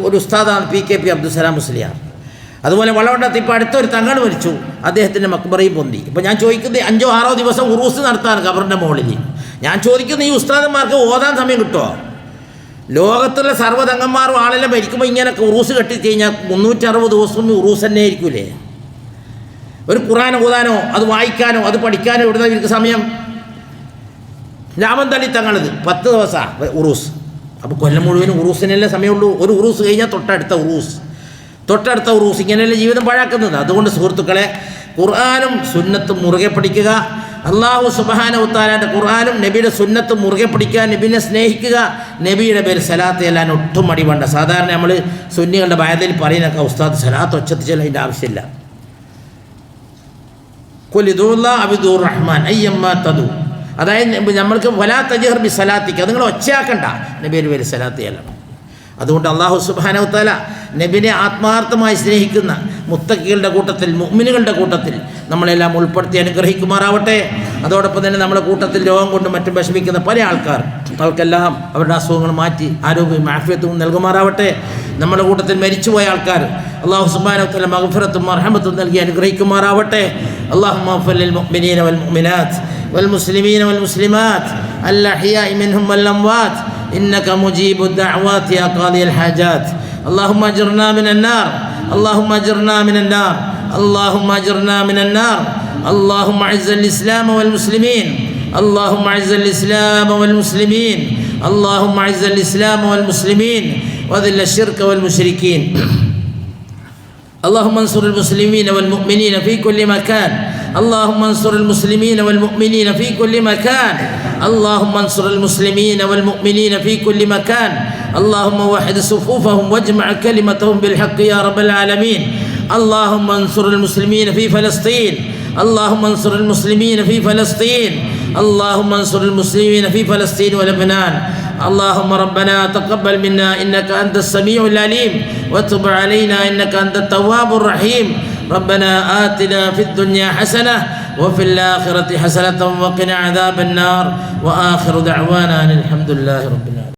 ഒരു ഉസ്താദാണ് PKP അബ്ദുസ്സലാം മുസ്ലിയാർ. അതുപോലെ വളവണ്ടത്ത് ഇപ്പോൾ അടുത്തൊരു തങ്ങൾ മരിച്ചു, അദ്ദേഹത്തിൻ്റെ മക്ബറയും പൊന്തി. ഇപ്പോൾ ഞാൻ ചോദിക്കുന്നത് 5-6 ദിവസം ഉറൂസ് നടത്താൻ ഖബറിൻ്റെ മുകളിൽ. ഞാൻ ചോദിക്കുന്നത്, ഈ ഉസ്താദന്മാർക്ക് ഓതാൻ സമയം കിട്ടുമോ? ലോകത്തുള്ള സർവ്വതങ്ങന്മാരും ആളെല്ലാം മരിക്കുമ്പോൾ ഇങ്ങനെയൊക്കെ ഉറൂസ് കെട്ടിക്കഴിഞ്ഞാൽ 360 ദിവസവും ഉറൂസ് തന്നെ ആയിരിക്കൂലേ? ഒരു ഖുർആൻ ഓതാനോ അത് വായിക്കാനോ അത് പഠിക്കാനോ ഇവിടുന്ന് ഇവർക്ക് സമയം? രാമന്തളി തങ്ങളത് 10 ദിവസമാണ് ഉറൂസ്. അപ്പോൾ കൊല്ലം മുഴുവനും ഉറൂസിനല്ലേ സമയമുള്ളൂ. ഒരു ഉറൂസ് കഴിഞ്ഞാൽ തൊട്ടടുത്ത ഉറൂസ് ഇങ്ങനെയല്ലേ ജീവിതം പാഴാക്കുന്നത്. അതുകൊണ്ട് സുഹൃത്തുക്കളെ, ഖുർആനും സുന്നത്തും മുറുകെ പിടിക്കുക. അല്ലാഹു സുബ്ഹാനഹു വ തആലയുടെ ഖുർആനും നബിയുടെ സുന്നത്തും മുറുകെ പിടിക്കുക. നബിനെ സ്നേഹിക്കുക. നബിയുടെ പേര് സലാത്ത് ചെല്ലാൻ ഒട്ടും മടി വേണ്ട. സാധാരണ നമ്മൾ സുന്നികളുടെ ബയതിൽ പറയുന്നൊക്കെ ഉസ്താദ് സലാത്ത് ഒച്ചത്തിൽ ചെല്ലതിൻ്റെ ആവശ്യമില്ല. ഖുലിദുല്ലാ അബിദുർ റഹ്മാൻ അയ്യമ്മാ തദു, അതായത് നമ്മൾക്ക് വലാ തജ്ഹർ ബി സലാത്തിക്ക്, അത് നിങ്ങൾ ഒച്ചയാക്കണ്ട, നബിയുടെ പേര് സലാത്ത് ചെല്ലണം. അതുകൊണ്ട് അല്ലാഹു സുബ്ഹാനഹു വ തആല നബിനെ ആത്മാർത്ഥമായി സ്നേഹിക്കുന്ന മുത്തഖികളുടെ കൂട്ടത്തിൽ, മുഅ്മിനുകളുടെ കൂട്ടത്തിൽ നമ്മളെല്ലാം ഉൾപ്പെടുത്തി അനുഗ്രഹിക്കുമാറാവട്ടെ. അതോടൊപ്പം തന്നെ നമ്മുടെ കൂട്ടത്തിൽ രോഗം കൊണ്ടും മറ്റും വിഷമിക്കുന്ന പല ആൾക്കാർ, അവർക്കെല്ലാം അവരുടെ അസുഖങ്ങൾ മാറ്റി ആരോഗ്യവും ആഫിയത്തും നൽകുമാറാവട്ടെ. നമ്മുടെ കൂട്ടത്തിൽ മരിച്ചുപോയ ആൾക്കാർ അല്ലാഹു സുബ്ഹാനഹു വ തആല മഗ്ഫിറത്തും മർഹമത്തും നൽകി അനുഗ്രഹിക്കുമാറാവട്ടെ. അല്ലാഹുമ്മ ഗ്ഫിർ ലിൽ മുഅ്മിനീന വൽ മുഅ്മിനാത്ത് വൽ മുസ്ലിമീന വൽ മുസ്ലിമാത്ത് അൽ അഹ്യാഇ മിൻഹും വൽ അംവാത്ത് إنك مجيب الدعوات يا قاضي الحاجات. اللهم أجرنا من النار، اللهم أجرنا من النار، اللهم أجرنا من النار. اللهم أعز الإسلام والمسلمين، اللهم أعز الإسلام والمسلمين، اللهم أعز الإسلام والمسلمين وذل الشرك والمشركين. اللهم انصر المسلمين والمؤمنين في كل مكان، اللهم انصر المسلمين والمؤمنين في كل مكان، اللهم انصر المسلمين والمؤمنين في كل مكان. اللهم وحد صفوفهم واجمع كلمتهم بالحق يا رب العالمين. اللهم انصر المسلمين في فلسطين، اللهم انصر المسلمين في فلسطين، اللهم انصر المسلمين في فلسطين ولبنان. اللهم ربنا تقبل منا إنك أنت السميع العليم وتب علينا إنك أنت التواب الرحيم. ربنا آتنا في الدنيا حسنة وفي الآخرة حسنة وقنا عذاب النار. وآخر دعوانا أن الحمد لله رب العالمين.